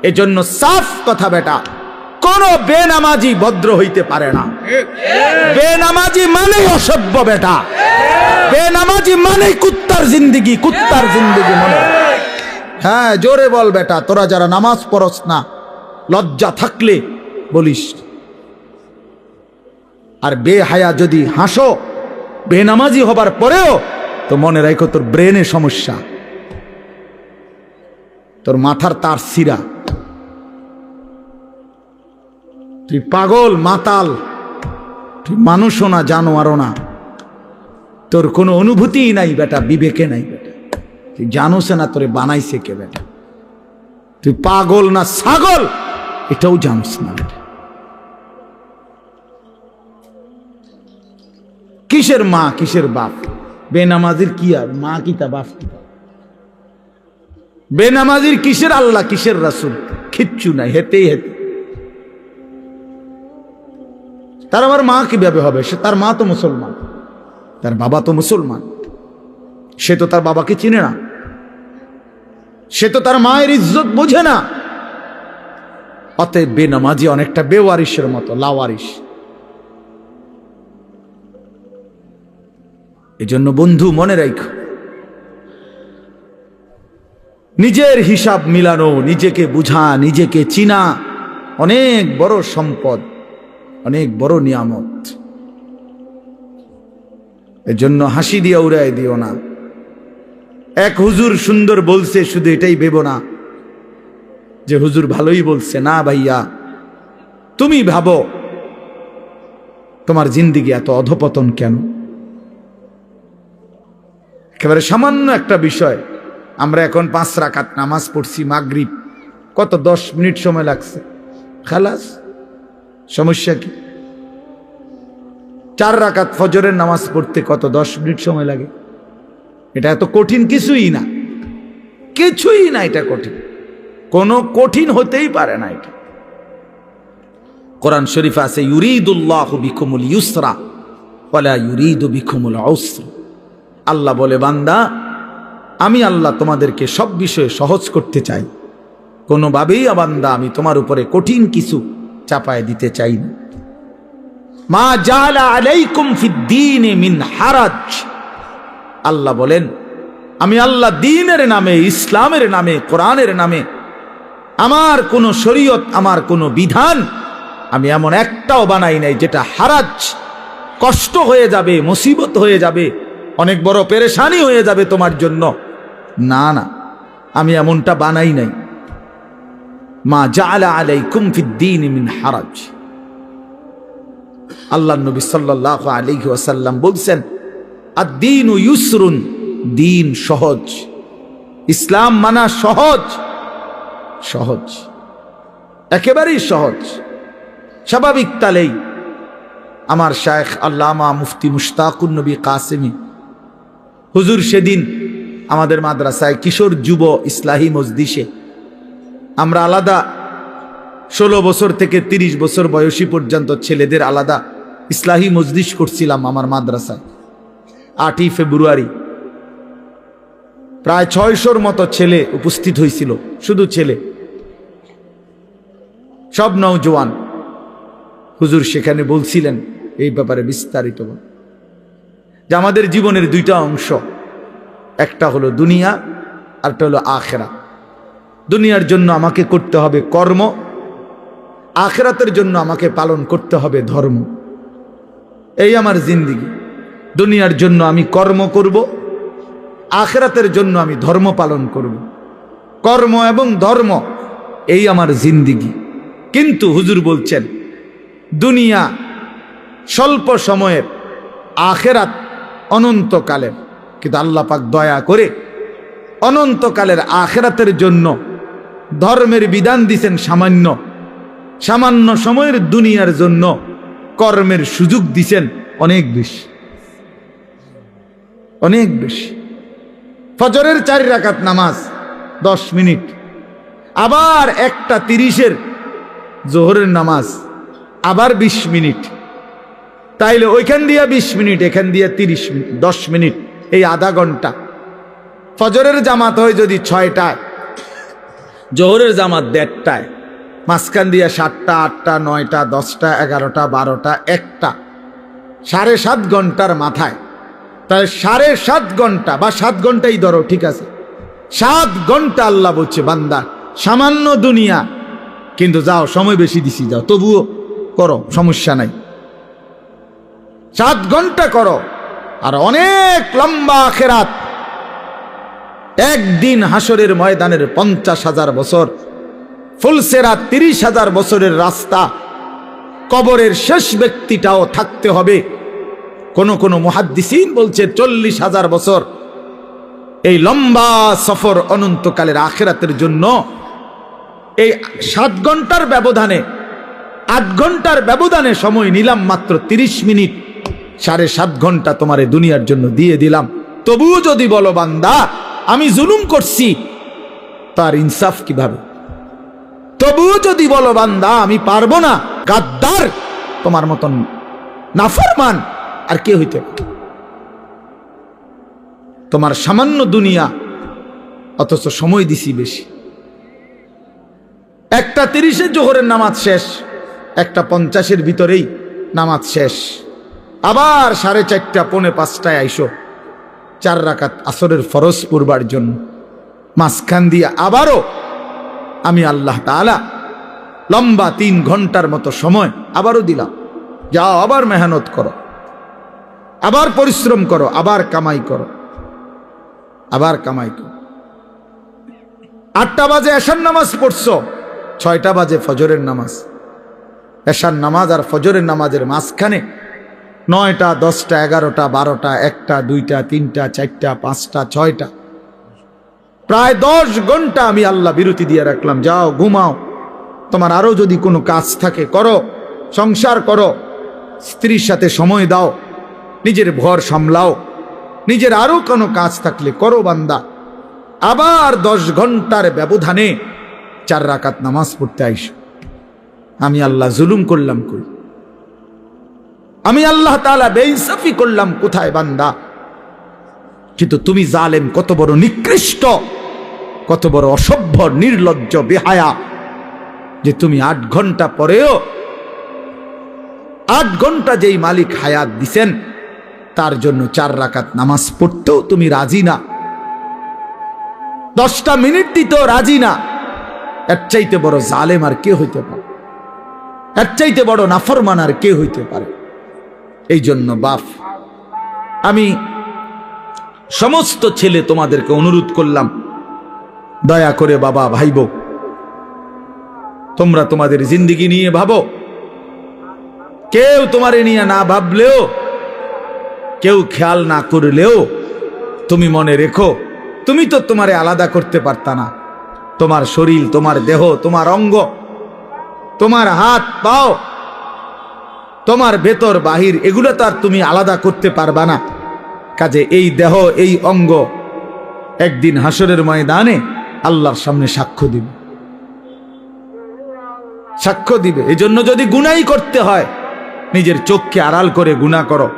এজন্য সাফ কথা বেটা, কোন বেনামাজি ভদ্র হইতে পারে না। বেনামাজি মানে অসভ্য বেটা, বেনামাজি মানে কুত্তার জিন্দেগি, কুত্তার জিন্দেগি মনে। হ্যাঁ, জোরে বল বেটা, তোরা যারা নামাজ পড়স না, লজ্জা থাকলে বলিস। আর বেহায়া যদি হাসো বেনামাজি হবার পরেও, তো মনে রাখো তোর ব্রেনে সমস্যা, তোর মাথার তার সিরা, তুই পাগল মাতাল, তুই মানুষও না জানোয়ারও না, তোর কোনো অনুভূতিই নাই বেটা, বিবেকে নাই বেটা, তুই জানোস না তোরে বানাইছে কে বেটা, তুই পাগল না ছাগল এটাও জানোস না বেটা। কিসের মা কিসের বাপ? বেনামাজির কি আর মা কি তা বাপ কি? বেনামাজির কিসের আল্লাহ কিসের রাসূল? কিচ্ছু নাই, হেতেই হেতে। তার আবার মা কিভাবে হবে? সে তার মা তো মুসলমান, তার বাবা তো মুসলমান, সে তো তার বাবাকে চিনে না, সে তো তার মায়ের ইজ্জত বোঝে না। অতএব বেনামাজি অনেকটা বেওয়ারিশের মতো, লাওয়ারিশ। এজন্য বন্ধু মনে রাখো, নিজের হিসাব মিলানো, নিজেকে বুঝা, নিজেকে চিনা অনেক বড় সম্পদ, অনেক বড় নিয়ামত। এজন্য হাসি দিয়া উড়াই দিও না। এক হুজুর সুন্দর বলছে, শুধু এটাই ভেবো না যে হুজুর ভালোই বলছে। না ভাইয়া, তুমি ভাবো তোমার জিন্দেগি এত অধপতন কেন? একেবারে সামান্য একটা বিষয়, আমরা এখন 5 রাকাত নামাজ পড়ছি, মাগরিব কত 10 মিনিট সময় লাগছে, খালাস। সমস্যা কি? 4 রাকাত ফজরের নামাজ পড়তে কত 10 মিনিট সময় লাগে। এটা এত কঠিন কিছুই না, কিছুই না, এটা কঠিন, কোনো কঠিন হতেই পারে না এটা। কোরআন শরীফে আছে, ইউরিদুল্লাহু বিকুমুল ইউসরা ওয়ালা ইউরিদু বিকুমুল উসরা। আল্লাহ বলে, বান্দা আমি আল্লাহ তোমাদেরকে সব বিষয়ে সহজ করতে চাই, কোনোভাবেই বান্দা আমি তোমার উপরে কঠিন কিছু চাপায় দিতে চাই না। মা জাআলা আলাইকুম ফিদ্দীনি মিন হারাজ। আল্লাহ বলেন, আমি আল্লাহ দ্বীনের নামে, ইসলামের নামে, কোরআনের নামে আমার কোনো শরীয়ত, আমার কোনো বিধান আমি এমন একটাও বানাই নাই যেটা হারাজ, কষ্ট হয়ে যাবে, মুসিবত হয়ে যাবে, অনেক বড় পেরেশানি হয়ে যাবে তোমার জন্য। না না, আমি এমনটা বানাই নাই। মা জাআলা আলাইকুম ফিদ্দীনি মিন হারাজ। আল্লাহ নবী সাল্লাল্লাহু আলাইহি ওয়াসাল্লাম বলছেন, আদ-দীনু ইউসরুন, দ্বীন সহজ, ইসলাম মানা সহজ, সহজ, একেবারেই সহজ। স্বাভাবিক তালেই আমার শায়েখ আল্লামা মুফতি মুশতাকুন নবী কাসেমি হুজুর সেদিন আমাদের মাদ্রাসায় কিশোর যুব ইসলাহি মজলিসে, আমরা আলাদা 16 বছর থেকে 30 বছর বয়সী পর্যন্ত ছেলেদের আলাদা ইসলাহি মজলিস করছিলাম আমার মাদ্রাসায়। 8ই ফেব্রুয়ারি প্রায় 600-র মতো ছেলে উপস্থিত হয়েছিল, শুধু ছেলে, সব নওজোয়ান। হুজুর সেখানে বলছিলেন এই ব্যাপারে বিস্তারিত, যে আমাদের জীবনের 2টা অংশ, একটা হলো দুনিয়া, আরটা হলো আখিরাত। দুনিয়ার জন্য আমাকে করতে হবে কর্ম, আখিরাতের জন্য আমাকে পালন করতে হবে ধর্ম। এই আমার জিন্দেগি। দুনিয়ার জন্য আমি কর্ম করব, আখিরাতের জন্য আমি ধর্ম পালন করব, কর্ম এবং ধর্ম এই আমার জিন্দিগি। কিন্তু হুজুর বলছেন দুনিয়া স্বল্প সময়ের, আখিরাত অনন্তকালের। কিন্তু আল্লাহ পাক দয়া করে অনন্তকালের আখিরাতের জন্য ধর্মের বিধান দিছেন সামান্য, সামান্য সময়ের দুনিয়ার জন্য কর্মের সুযোগ দিছেন অনেক বেশি, অনেক বেশি। ফজরের 4 রাকাত নামাজ 10 মিনিট, আবার 1:30 জোহরের নামাজ আবার 20 মিনিট, তাইলে ওইখান দিয়া 20 মিনিট, এখান দিয়া 30 মিনিট, 10 মিনিট, এই আধা ঘন্টা। ফজরের জামাত হয় যদি 6টায়, জোহরের জামাত 1:30টায়, মাঝখান দিয়া 7টা, 8টা, 9টা, 10টা, 11টা, 12টা, 1টা, 7.5 ঘন্টার মাথায়। তাহলে 7.5 ঘন্টা বা 7 ঘন্টাই ধরো, ঠিক আছে, 7 ঘন্টা আল্লাহ বলছে বান্দা সামান্য দুনিয়া, কিন্তু যাও সময় বেশি দিছি, যাও তবুও করো, সমস্যা নাই, 7 ঘন্টা করো। আর অনেক লম্বা আখিরাত, একদিন হাসরের ময়দানের 50,000 বছর, ফুলসেরা 30,000 বছরের রাস্তা, কবরের শেষ ব্যক্তিটাও থাকতে হবে। কোন কোন মুহাদ্দিসিন বলছে 40,000 বছর। এই লম্বা সফর অনন্তকালের আখিরাতের জন্য এই 7 ঘন্টার ব্যবধানে, 8 ঘন্টার ব্যবধানে সময় নিলাম মাত্র 30 মিনিট, 7.5 ঘন্টা তোমার এই দুনিয়ার জন্য দিয়ে দিলাম। তবুও যদি বলো বান্দা আমি জুলুম করছি, তার ইনসাফ কিভাবে? তবুও যদি বলো বান্দা আমি পারবো না, গাদ্দার, তোমার মতন নাফরমান আর কে হইতে? তোমার সামান্য দুনিয়া, অথচ সময় দিছি বেশি। 1:30 জোহরের নামাজ শেষ, 1:50 ভিতরেই নামাজ শেষ, আবার 4:30, 4:45টায় আইসো 4 রাকাত আসরের ফরজ পড়বার জন্য। মাঝখান দিয়ে আবারও আমি আল্লাহ তাআলা লম্বা 3 ঘন্টার মতো সময় আবারও দিলাম, যাও আবার মেহনত করো, আবার পরিশ্রম করো, আবার কামাই করো, আবার কামাই করো। 8টা বাজে এশার নামাজ পড়ছো, 6টা বাজে ফজরের নামাজ। এশার নামাজ আর ফজরের নামাজের মাঝখানে 9টা, 10টা, 11টা, 12টা, 1টা, 2টা, 3টা, 4টা, 5টা, 6টা, প্রায় 10 ঘন্টা আমি আল্লাহ বিরতি দিয়ে রাখলাম। যাও ঘুমাও, তোমার আরো যদি কোনো কাজ থাকে করো, সংসার করো, স্ত্রীর সাথে সময় দাও, নিজের ঘর সামলাও, নিজের আরো কোনো কাজ থাকলে করো বান্দা। আবার 10 ঘন্টার ব্যবধানে 4 রাকাত নামাজ পড়তে আইসো। আমি আল্লাহ জুলুম করলাম কই? আমি আল্লাহ তাআলা বেইনসাফি করলাম কোথায় বান্দা? কিন্তু তুমি জালেম, কত বড় নিকৃষ্ট, কত বড় অসভ্য, নির্লজ্জ, বেহায়া, যে তুমি 8 ঘন্টা পরেও, 8 ঘন্টা যেই মালিক হায়াত দিছেন তার জন্য 4 রাকাত নামাজ পড়তেও তুমি রাজি না, 10টা মিনিট দিতেও রাজি না। এর চাইতে বড় জালেম আর কে হইতে পারে? এর চাইতে বড় নাফরমান আর কে হইতে পারে? এই জন্য বাপ, আমি সমস্ত ছেলে তোমাদেরকে অনুরোধ করলাম, দয়া করে বাবা, ভাইব, তোমরা তোমাদের জিন্দেগি নিয়ে ভাবো। কেউ তোমারে নিয়ে না ভাবলেও, কেউ খেয়াল না করলেও তুমি মনে রেখো, তুমি তো তোমারে আলাদা করতে পারতা না। তোমার শরীর, তোমার দেহ, তোমার অঙ্গ, তোমার হাত পাও, তোমার ভেতর বাহির, এগুলো তো আর তুমি আলাদা করতে পারবা না। কাজে এই দেহ, এই অঙ্গ একদিন হাসরের ময়দানে আল্লাহর সামনে সাক্ষ্য দিবে, সাক্ষ্য দিবে। এই জন্য যদি গুনাই করতে হয় নিজের চোখকে আড়াল করে গুনাহ করো,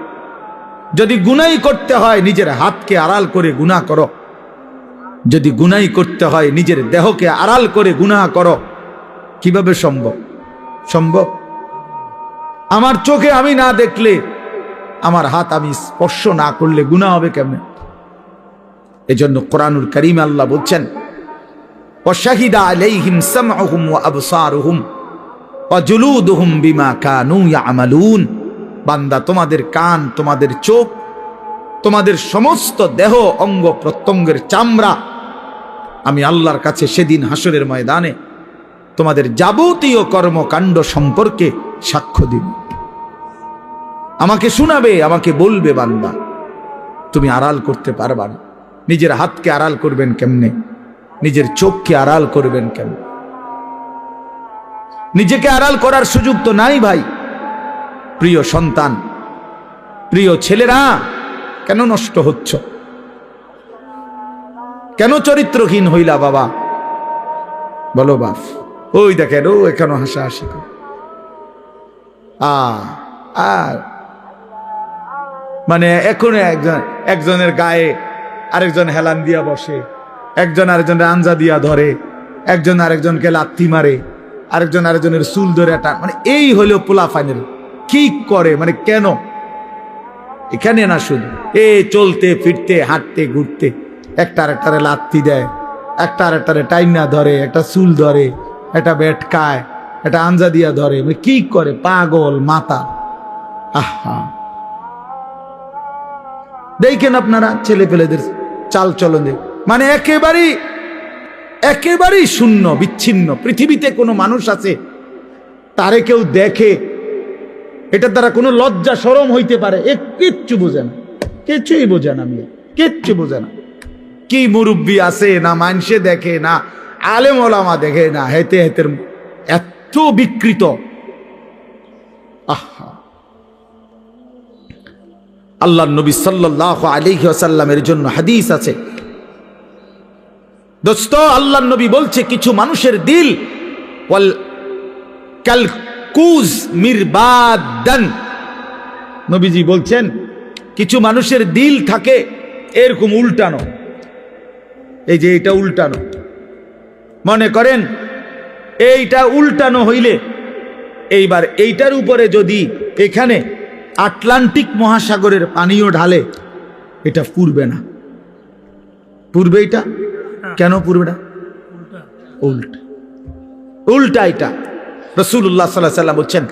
যদি গুনাই করতে হয় নিজের হাতকে আড়াল করে গুনাহ করো, যদি গুনাই করতে হয় নিজের দেহকে আড়াল করে গুনাহ করো। কিভাবে সম্ভব? সম্ভব? আমার চোখে আমি না দেখলে, আমার হাত আমি স্পর্শ না করলে গুনাহ হবে কেমনে? এজন্য কোরআনুল কারীমে আল্লাহ বলছেন, ওয়াশাহিদা আলাইহিম সামউহুম ওয়া আবসারুহুম ওয়া জুলুদুহুম বিমা কানু ইয়ামালুন। বান্দা, তোমাদের কান, তোমাদের চোখ, তোমাদের সমস্ত দেহ অঙ্গ প্রত্যঙ্গের চামড়া আমি আল্লাহর কাছে সেদিন হাসরের ময়দানে তোমাদের যাবতীয় কর্মকাণ্ড সম্পর্কে সাক্ষ্য দিব। আমাকে শোনাবে, আমাকে বলবে, বান্দা তুমি আড়াল করতে পারবা না। নিজের হাতকে আড়াল করবেন কেমনে? নিজের চোখকে আড়াল করবেন কেমনে? নিজেকে আড়াল করার সুযোগ তো নাই ভাই। প্রিয় সন্তান, প্রিয় ছেলেরা, কেন নষ্ট হচ্ছ? কেন চরিত্রহীন হইলা বাবা? বলো বাপ। ওই দেখেন, ও এখনো হাসাহাসি করে। আর মানে এখন একজনের গায়ে আরেকজন হেলান দিয়া বসে, একজন আরেকজনের আঞ্জা দিয়া ধরে, একজন আরেকজনকে লাথি মারে, আরেকজন আরেকজনের চুল ধরে মানে এই হলো পোলাপানের। কি করে মানে কেন? এখানে না, শুধু চলতে ফিরতে হাঁটতে ঘুরতে একটা আরেকটারে লাথি দেয়, একটা আরেকটারে টাইনা ধরে, একটা চুল ধরে, একটা বেটকায়, একটা আঞ্জা দিয়া ধরে। মানে কি করে? পাগল মাথা। আহা, দেখেন আপনারা ছেলে পেলেদের চাল চলনে, মানে একেবারেই শূন্য, বিচ্ছিন্ন। পৃথিবীতে কোনো মানুষ আছে তারে কেউ দেখে এটার দ্বারা কোনো লজ্জা শরম হইতে পারে? কিচ্ছু বোঝে না, কিছুই বোঝে না, কিচ্ছু বোঝে না। কি মুরব্বী আছে না, মানুষে দেখে না, আলেম ওলামা দেখে না, হেতে হেতের এত বিকৃত। আহা, আল্লাহর নবী সাল্লাল্লাহু আলাইহি ওয়াসাল্লামের জন্য হাদিস আছে দোস্ত। আল্লাহর নবী বলছে, কিছু মানুষের দিল ওয়াল কালকুজ মিরবাদান। নবীজি বলছেন, কিছু মানুষের দিল থাকে এরকম উল্টানো। এই যে এটা উল্টানো, মনে করেন এইটা উল্টানো হইলে এইবার এইটার উপরে যদি এখানে আটলান্টিক মহাসাগরের পানিও ঢালে, এটা পুড়বে না। পুড়বে? এটা কেন পুড়বে না? উল্টা উল্টা এটা। রাসূলুল্লাহ সাল্লাল্লাহু আলাইহি ওয়াসাল্লাম বলছেন,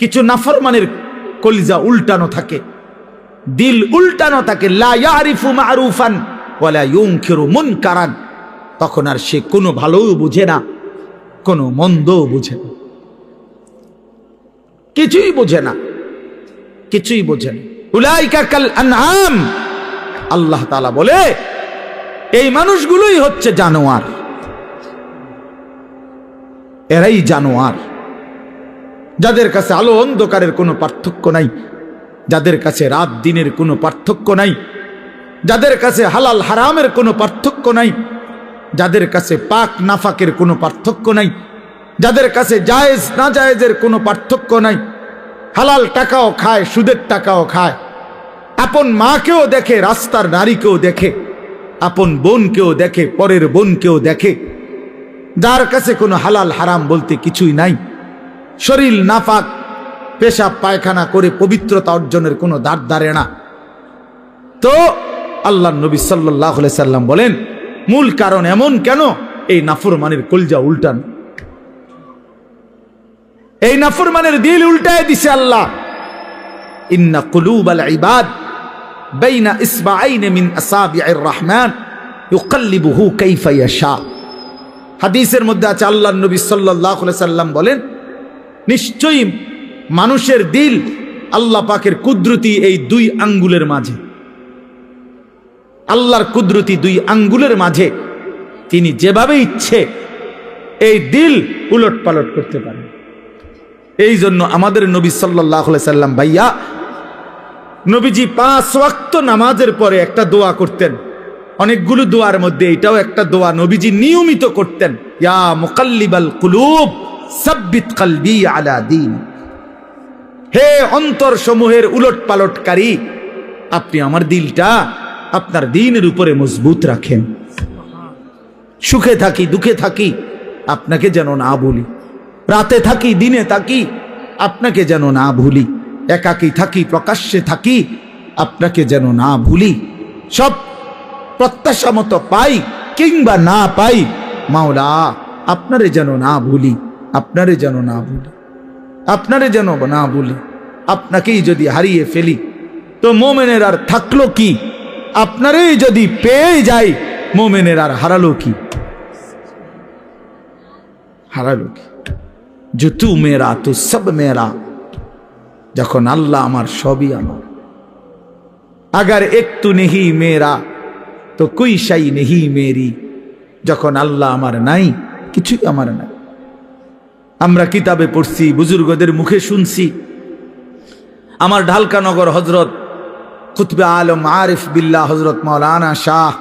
কিছু নাফরমানের কলিজা উল্টানো থাকে, দিল উল্টানো থাকে। লা ইয়ারিফু মারুফান ওয়ালা ইউনকিরু মুনকারান। তখন আর সে কোনো ভালোও বুঝে না, কোনো মন্দও বুঝে না, কিছুই বোঝে না, কিছুই বোঝে না। উলাইকা কাল আনআম। আল্লাহ তাআলা বলে, এই মানুষগুলোই হচ্ছে জানোয়ার, এরাই জানোয়ার, যাদের কাছে আলো অন্ধকারের কোনো পার্থক্য নাই, যাদের কাছে রাত দিনের কোনো পার্থক্য নাই, যাদের কাছে হালাল হারামের কোনো পার্থক্য নাই, যাদের কাছে পাক নাফাকের কোনো পার্থক্য নাই, যাদের কাছে জায়েজ না জায়েজের কোনো পার্থক্য নাই, হালাল টাকাও খায়, সুদের টাকাও খায়, আপন মাকেও দেখে, রাস্তার নারীকেও দেখে, আপন বোনকেও দেখে, পরের বোনকেও দেখে, যার কাছে কোনো হালাল হারাম বলতে কিছুই নাই, শরীর নাফাক পেশাব পায়খানা করে পবিত্রতা অর্জনের কোনো দ্বার ধারে না। তো আল্লাহ নবী সাল্লাল্লাহু আলাইহি সাল্লাম বলেন, মূল কারণ এমন কেন? এই নাফরমানের কলজা উল্টান, এই নাফরমানের দিল উল্টায় দিছে আল্লাহ। ইন্না কুলুবাল ইবাদ বাইনা ইসবাআইন মিন আসাবি'ir রহমান ইউকাল্লিবুহু কাইফা ইয়াশা। হাদিসের মধ্যে আছে, আল্লাহর নবী সাল্লাল্লাহু আলাইহি সাল্লাম বলেন, নিশ্চয়ই মানুষের দিল আল্লাহ পাকের কুদরতি এই দুই আঙ্গুলের মাঝে, আল্লাহর কুদরতি দুই আঙ্গুলের মাঝে তিনি যেভাবে ইচ্ছে এই দিল উলট পালট করতে পারেন। এই জন্য আমাদের নবী সাল্লাল্লাহু আলাইহি সাল্লাম ভাইয়া, নবীজি 5 ওয়াক্ত নামাজের পরে একটা দোয়া করতেন। অনেকগুলো দোয়ার মধ্যে এটাও একটা দোয়া নবীজি নিয়মিত করতেন, ইয়া মুকাল্লিবাল কুলুব সাব্বিত কলবি আলা দীন। হে অন্তর সমূহের উলট পালটকারী, আপনি আমার দিলটা আপনার দ্বীনের উপরে মজবুত রাখেন। সুখে থাকি দুঃখে থাকি আপনাকে যেন না ভুলি, রাতে থাকি দিনে থাকি আপনাকে যেন না ভুলি, একাকী থাকি প্রকাশ্যে থাকি আপনাকে যেন না ভুলি। সব প্রত্যাশা মতো পাই কিংবা না পাই, মাওলা আপনারে যেন না ভুলি, আপনারে যেন না ভুলি, আপনারে যেন না ভুলি। আপনাকেই যদি হারিয়ে ফেলি তো মোমেনের আর থাকলো কি? আপনারই যদি পেয়ে যায়, মোমেনের আর হারালো কি? হারালো কি? जो तू मेरा तो सब मेरा, যখন আল্লাহ আমার সবই আমার। अगर एक तू नहीं मेरा तो कोई शाई नहीं मेरी, যখন আল্লাহ আমার নাই, কিছুই আমার নাই। আমরা কিতাবে পড়ছি, বুজুর্গদের মুখে শুনছি। আমার ঢালকানগর হজরত কুতবে আলম আরিফ বিল্লাহ হজরত মৌলানা শাহ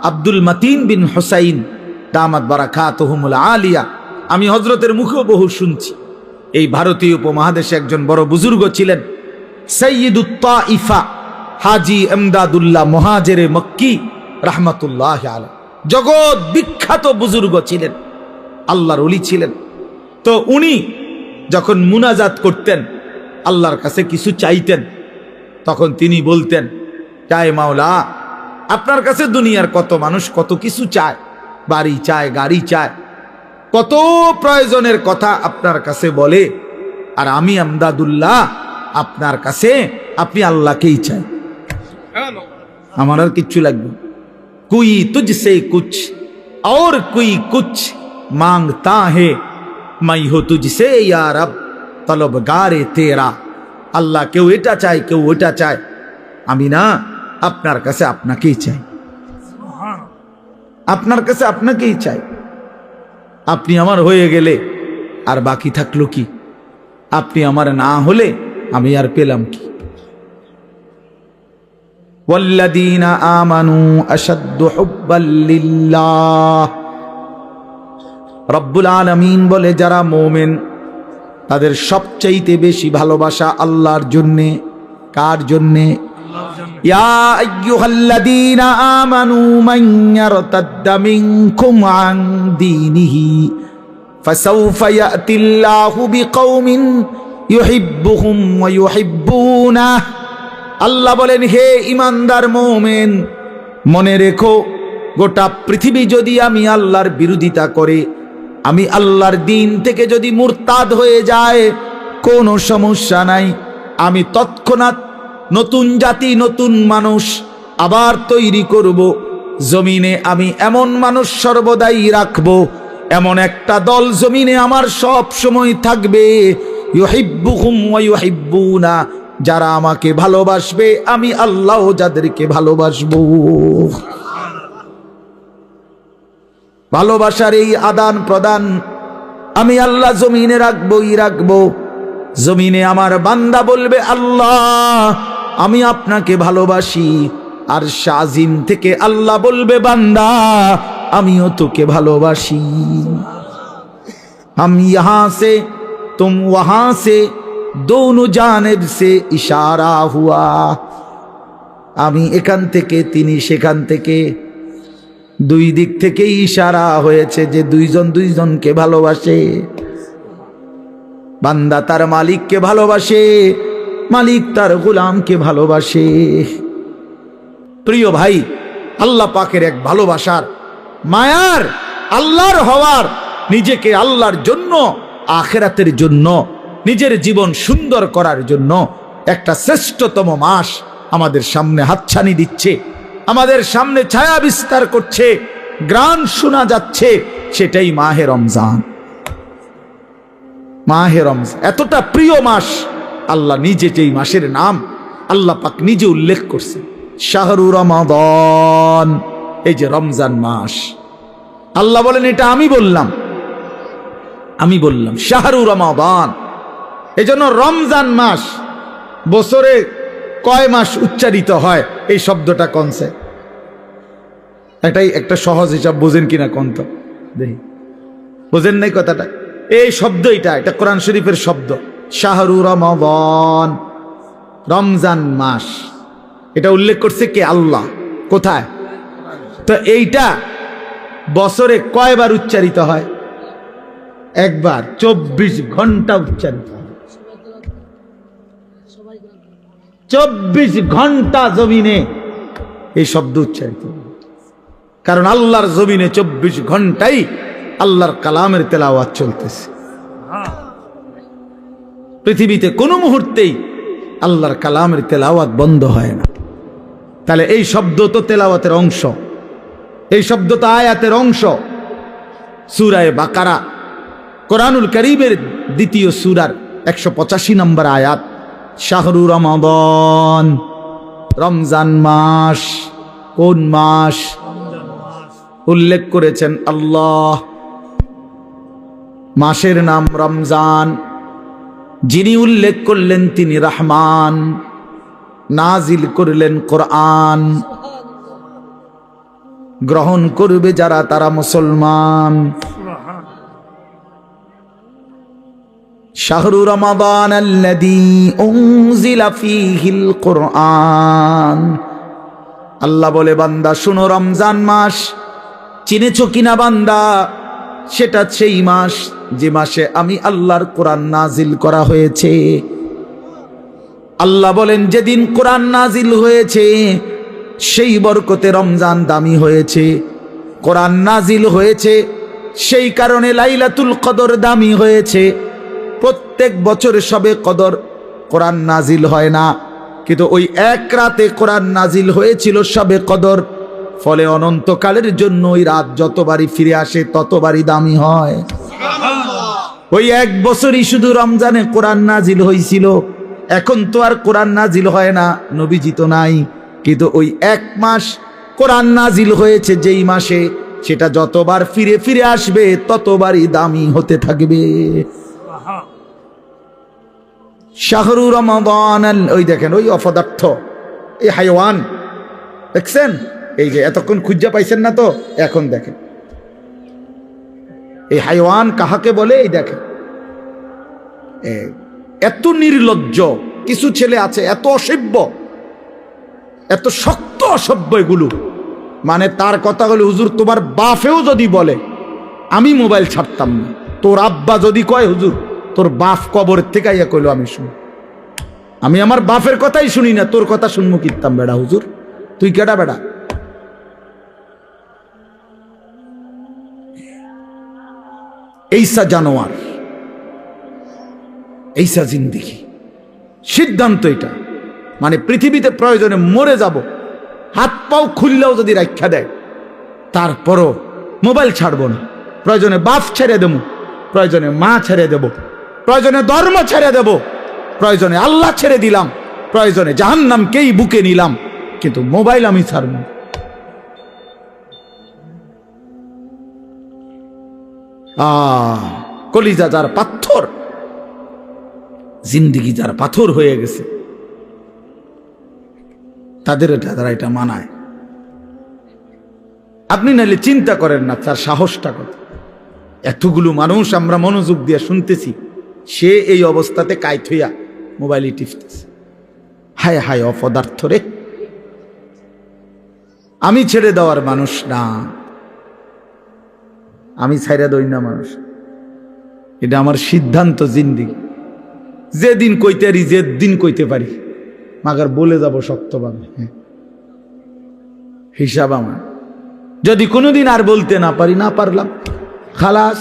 আব্দুল মতিন বিন হুসাইন দামাত বারাকাতুহুমুল আলিয়া, আমি হজরতের মুখেও বহু শুনছি। এই ভারতীয় উপমহাদেশে একজন বড় বুজুর্গ ছিলেন, সৈয়দুত তাইফা হাজি এমদাদুল্লাহ মুহাজিরে মক্কি রাহমাতুল্লাহ আলাইহি, জগৎ বিখ্যাত বুজুর্গ ছিলেন, আল্লাহর ওলি ছিলেন। তো উনি যখন মুনাজাত করতেন, আল্লাহর কাছে কিছু চাইতেন, তখন তিনি বলতেন, চায় মাওলা, আপনার কাছে দুনিয়ার কত মানুষ কত কিছু চায়, বাড়ি চায়, গাড়ি চায়, কত প্রয়োজনের কথা আপনার কাছে বলে, আর আমি আমদাদুল্লাহ আপনার কাছে, আপনি আল্লাহকেই চাই, আমার আর কিচ্ছু লাগবে। কুই তুঝসে কুছ और कोई कुछ मांगता है, मैं हो तुझसे या रब तलबगारे तेरा। আল্লাহ কেউ এটা চায়, কেউ ওটা চায়, আমি না, আপনার কাছে আপনাকেই চাই, আপনার কাছে আপনাকেই চাই। আপনি আমার হয়ে গেলে আর বাকি থাকলো কি? আপনি আমার না হলে আমি আর পেলাম কি? ওয়াল্লাযীনা আমানু আশাদ্দু হুব্বাল লিল্লাহ, রব্বুল আলামিন বলে, যারা মুমিন তাদের সবচাইতে বেশি ভালোবাসা আল্লাহর জন্যে। কার জন্যে? ইয়া আইয়ুহাল্লাযীনা আমানু মান ইয়ারতাদ্দা মিনকুম আন দীনিহি ফাসাউফা ইয়াতিল্লাহু বিকওমিন ইউহিব্বুহুম ওয়া ইউহিব্বুনাহু। আল্লাহ বলেন, হে ঈমানদার মুমিন, মনে রেখো, গোটা পৃথিবী যদি আমি আল্লাহর বিরোধিতা করে, আমি আল্লাহর দিন থেকে যদি মুরতাদ হয়ে যায়, কোনো সমস্যা নাই, আমি তৎক্ষণাৎ নতুন জাতি, নতুন মানুষ আবার তৈরি করব। জমিনে আমি এমন মানুষ সর্বদাই রাখব, এমন একটা দল জমিনে আমার সব সময় থাকবে, ইউহিব্বুহুম ওয়া ইউহিব্বুনা, যারা আমাকে ভালোবাসবে, আমি আল্লাহ যাদেরকে ভালোবাসবো। ভালোবাসার এই আদান প্রদান আমি আল্লাহ জমিনে রাখবই রাখবো। জমিনে আমার বান্দা বলবে, আল্লাহ আমি আপনাকে ভালোবাসি, আর শাজিম থেকে আল্লাহ বলবে, বান্দা আমিও তোকে ভালোবাসি। हम यहाँ से तुम वहां से दोनों जानिब से इशारा हुआ, আমি এখান থেকে তিনি সেখান থেকে, দুই দিক থেকে ইশারা হয়েছে যে দুইজন দুইজনকে ভালোবাসে। বান্দা তার মালিককে ভালোবাসে, মালিক তার গোলামকে ভালোবাসে। প্রিয় ভাই, আল্লাহ পাকের এক ভালোবাসার, মায়ার, আল্লাহর হওয়ার, নিজেকে আল্লাহর জন্য, আখিরাতের জন্য, নিজের জীবন সুন্দর করার জন্য একটা শ্রেষ্ঠতম মাস আমাদের সামনে হাতছানি দিচ্ছে, আমাদের সামনে ছায়া বিস্তার করছে, গ্রান শোনা যাচ্ছে, সেটাই মাহে রমজান। মাহে রমজান এতটা প্রিয় মাস, আল্লাহ নিজে যেই মাসের নাম আল্লাহ পাক নিজে উল্লেখ করছে, শাহরু রমাদান, এই যে রমজান মাস, আল্লাহ বলেন এটা আমি বললাম, আমি বললাম শাহরু রমাদান। এই জন্য রমজান মাস বছরে কয় মাস উচ্চারিত হয়, এই শব্দটা কনসে, এটাই একটা সহজ হিসাব, বোঝেন কিনা কোন তো দেখি, বোঝেন নাই কথাটা? এই শব্দ এটা কোরআন শরীফের শব্দ, শাহরু রমাদান, রমজান মাস, এটা উল্লেখ করছে কে? আল্লাহ। কোথায়? তো এইটা বছরে কয়বার উচ্চারিত হয়? একবার। 24 ঘন্টা উচ্চারিত হয়, 24 ঘন্টা জমিনে এই শব্দ উচ্চারিত হয়, কারণ আল্লাহর জমিনে 24 ঘন্টাই আল্লাহর কালামের তেলাওয়াত চলতেছে। পৃথিবীতে কোনো মুহূর্তেই আল্লাহর কালামের তেলাওয়াত বন্ধ হয় না। তাহলে এই শব্দ তো তেলাওয়াতের অংশ, এই শব্দ তো আয়াতের অংশ। সূরা বাকারা কোরআনুল কারীমের দ্বিতীয় সূরার 185 নম্বর আয়াত, শাহরু রমাদান, রমজান মাস। কোন মাস উল্লেখ করেছেন আল্লাহ? মাসের নাম রমজান। যিনি উল্লেখ করলেন তিনি রহমান, নাজিল করলেন কোরআন। গ্রহণ করবে যারা তারা মুসলমান। শাহরু রমাদান আল্লাযী উনজিলা ফীহিল কোরআন। আল্লাহ বলে, বান্দা শুনো, রমজান মাস চিনেছো কিনা বান্দা? সেটা সেই মাস যে মাসে আমি আল্লাহর কোরআন নাজিল করা হয়েছে। আল্লাহ বলেন, যেদিন কোরআন নাজিল হয়েছে সেই বরকতে রমজান দামি হয়েছে। কোরআন নাজিল হয়েছে সেই কারণে লাইলাতুল কদর দামি হয়েছে। প্রত্যেক বছর সবে কদর কোরআন নাজিল হয় না, কিন্তু ওই এক রাতে কোরআন নাজিল হয়েছিল সবে কদর। ফলে অনন্তকালের জন্য ওই রাত যতবারই ফিরে আসে ততবারই দামি হয়। ওই এক বছরই শুধু রমজানে কোরআন নাজিল হয়েছিল। এখন তো আর কোরআন নাজিল হয় না, নবীজি তো নাই, কিন্তু ওই এক মাস কোরআন নাজিল হয়েছে যেই মাসে, সেটা যতবার ফিরে ফিরে আসবে ততবারই দামি হতে থাকবে। শাহরু রমাদান, ওই দেখেন ওই অপদার্থ, এই হাইওয়ান দেখছেন, এই যে এতক্ষণ খুঁজা পাইছেন না তো, এখন দেখেন এই হাইওয়ান কাহাকে বলে। এই দেখেন এত নির্লজ্জ কিছু ছেলে আছে, এত অসভ্য, এত শক্ত অসভ্য এগুলো। মানে তার কথা হলো, হুজুর তোমার বাপেও যদি বলে আমি মোবাইল ছাড়তাম না, তোর আব্বা যদি কয় হুজুর তোর বাপ কবরের থেকে আইয়া কইলো আমি শুনি, আমি আমার বাপের কথাই শুনি না, তোর কথা শুনবো কিতাম বেড়া হুজুর, তুই কেডা বেড়া? এইসা জানোয়ার, এইসা জিন্দেগি। সিদ্ধান্ত এটা, মানে পৃথিবীতে প্রয়োজনে মরে যাব, হাত পাও খুললেও যদি রাখা দেয় তারপরও মোবাইল ছাড়বো না। প্রয়োজনে বাপ ছেড়ে দেবো, প্রয়োজনে মা ছেড়ে দেব, প্রয়োজনে ধর্ম ছেড়ে দেব, প্রয়োজনে আল্লাহ ছেড়ে দিলাম, প্রয়োজনে জাহান্নামকেই বুকে নিলাম, কিন্তু মোবাইল আমি ছাড়ব। কলিজা যার পাথর, জিন্দিগি যার পাথর হয়ে গেছে, তাদের তারা এটা মানায়। আপনি নাইলে চিন্তা করেন না তার সাহসটা কত। এতগুলো মানুষ আমরা মনোযোগ দিয়ে শুনতেছি, সে এই অবস্থাতে কাইত হইয়া মোবাইলে টিপতেছে। হায় হায় অপদার্থ রে! আমি ছেড়ে দেওয়ার মানুষ না, আমি ছাইরা দই না মানুষ, এটা আমার সিদ্ধান্ত জিন্দিগি। যেদিন কইতে পারি, যেদিন কইতে পারি, মাগার বলে যাব শক্তভাবে। হিসাব আমার, যদি কোনোদিন আর বলতে না পারি, না পারলাম খালাস।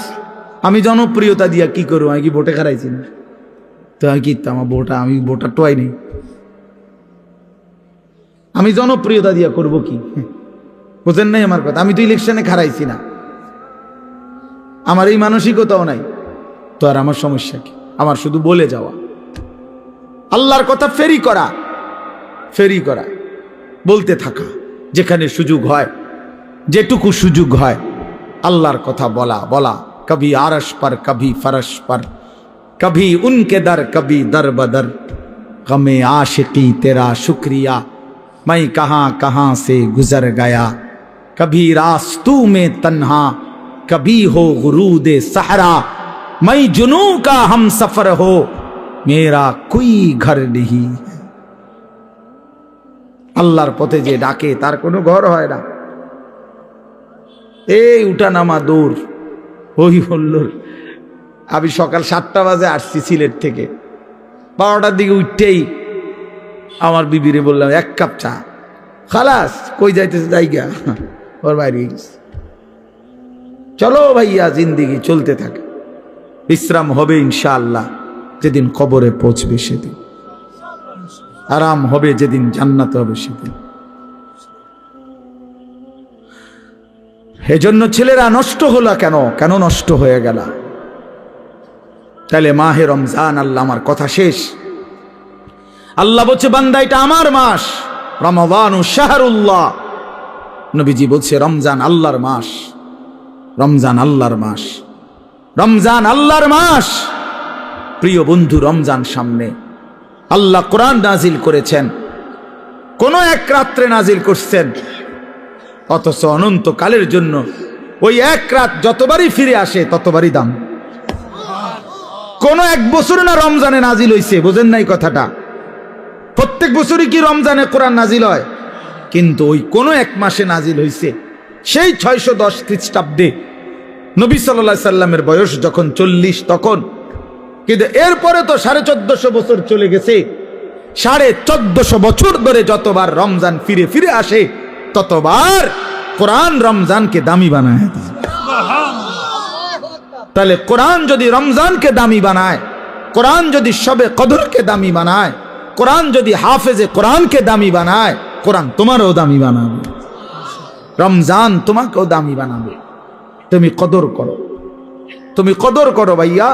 আমি জনপ্রিয়তা দিয়া কি করবো? আমি কি ভোটে খারাইছি না তো? আমি কি আমার ভোটা, আমি ভোটার টোয়াই নেই, আমি জনপ্রিয়তা দিয়া করব কি? বুঝেন নাই আমার কথা? আমি তো ইলেকশনে খারাইছি না, আমার এই মানসিকতাও নাই, তো আর আমার সমস্যা কি? আমার শুধু বলে যাওয়া, আল্লাহর কথা ফেরি করা, ফেরি করা, বলতে থাকা, যেখানে সুযোগ হয়, যেটুকু সুযোগ হয় আল্লাহর কথা বলা বলা। কবি আরশ पर कभी फरश पर, कभी उनके दर कभी दर बदर, गमे आशिकी तेरा शुक्रिया, मैं कहाँ कहाँ से गुजर गया, कभी रास्तों में तन्हा, कभी हो गुरूद सहरा, मैं जुनू का हम सफर हो, मेरा कोई घर नहीं। আল্লাহর পথে যে ডাকে তার কোনো ঘর হয় না। এই উঠানামা দৌড়, ওই বলল। আমি সকাল 7টা বাজে আসছি সিলেট থেকে, 12টার দিকে উঠতেই আমার বিবিরে বললাম 1 কাপ চা। খালাস, কই যাইতেছে? জায়গা ওর বাইরে গেছে। চলো ভাইয়া, জিন্দিগি চলতে থাকে, বিশ্রাম হবে ইনশাআল্লাহ, যেদিন কবরে পৌঁছবে সেদিন। আরাম হবে যেদিন, জান্নাত হবে সেদিন। এজন্য ছেলেরা নষ্ট হলো কেন? কেন নষ্ট হয়ে গেল? তাহলে মাহে রমজান, আল্লাহ আমার কথা শেষ। আল্লাহ বলছে বান্দা এটা আমার মাস, রমাদানু শাহরুল্লাহ। নবীজি বলছে রমজান আল্লাহর মাস, রমজান আল্লাহর মাস, রমজান আল্লাহর মাস। প্রিয় বন্ধু, রমজান সামনে, আল্লাহ কোরআন নাজিল করেছেন, কোন এক রাত্রে নাজিল করছেন, অথচ অনন্তকালের জন্য ওই এক রাত যতবারই ফিরে আসে ততবারই দাম। কোন এক বছরে না রমজানে নাজিল হইছে, বোঝেন নাই কথাটা? প্রত্যেক বছরই কি রমজানে কোরআন নাজিল হয়? কিন্তু ওই কোন এক মাসে নাজিল হইছে, সেই 610 খ্রিস্টাব্দে নবী সাল্লাল্লাহু আলাইহি সাল্লামের বয়স যখন 40 তখন। কিন্তু এরপরে তো 1450 বছর চলে গেছে। 1450 বছর ধরে যতবার রমজান ফিরে ফিরে আসে ততবার কোরআন রমজানকে দামি বানায়। তাহলে কোরআন যদি রমজানকে দামি বানায়, কোরআন যদি শবে কদরকে দামি বানায়, কোরআন যদি হাফেজে কোরআনকে দামি বানায়, কোরআন তোমারও দামি বানাবে, রমজান তোমাকেও দামি বানাবে। তুমি কদর করো, তুমি কদর করো ভাইয়া।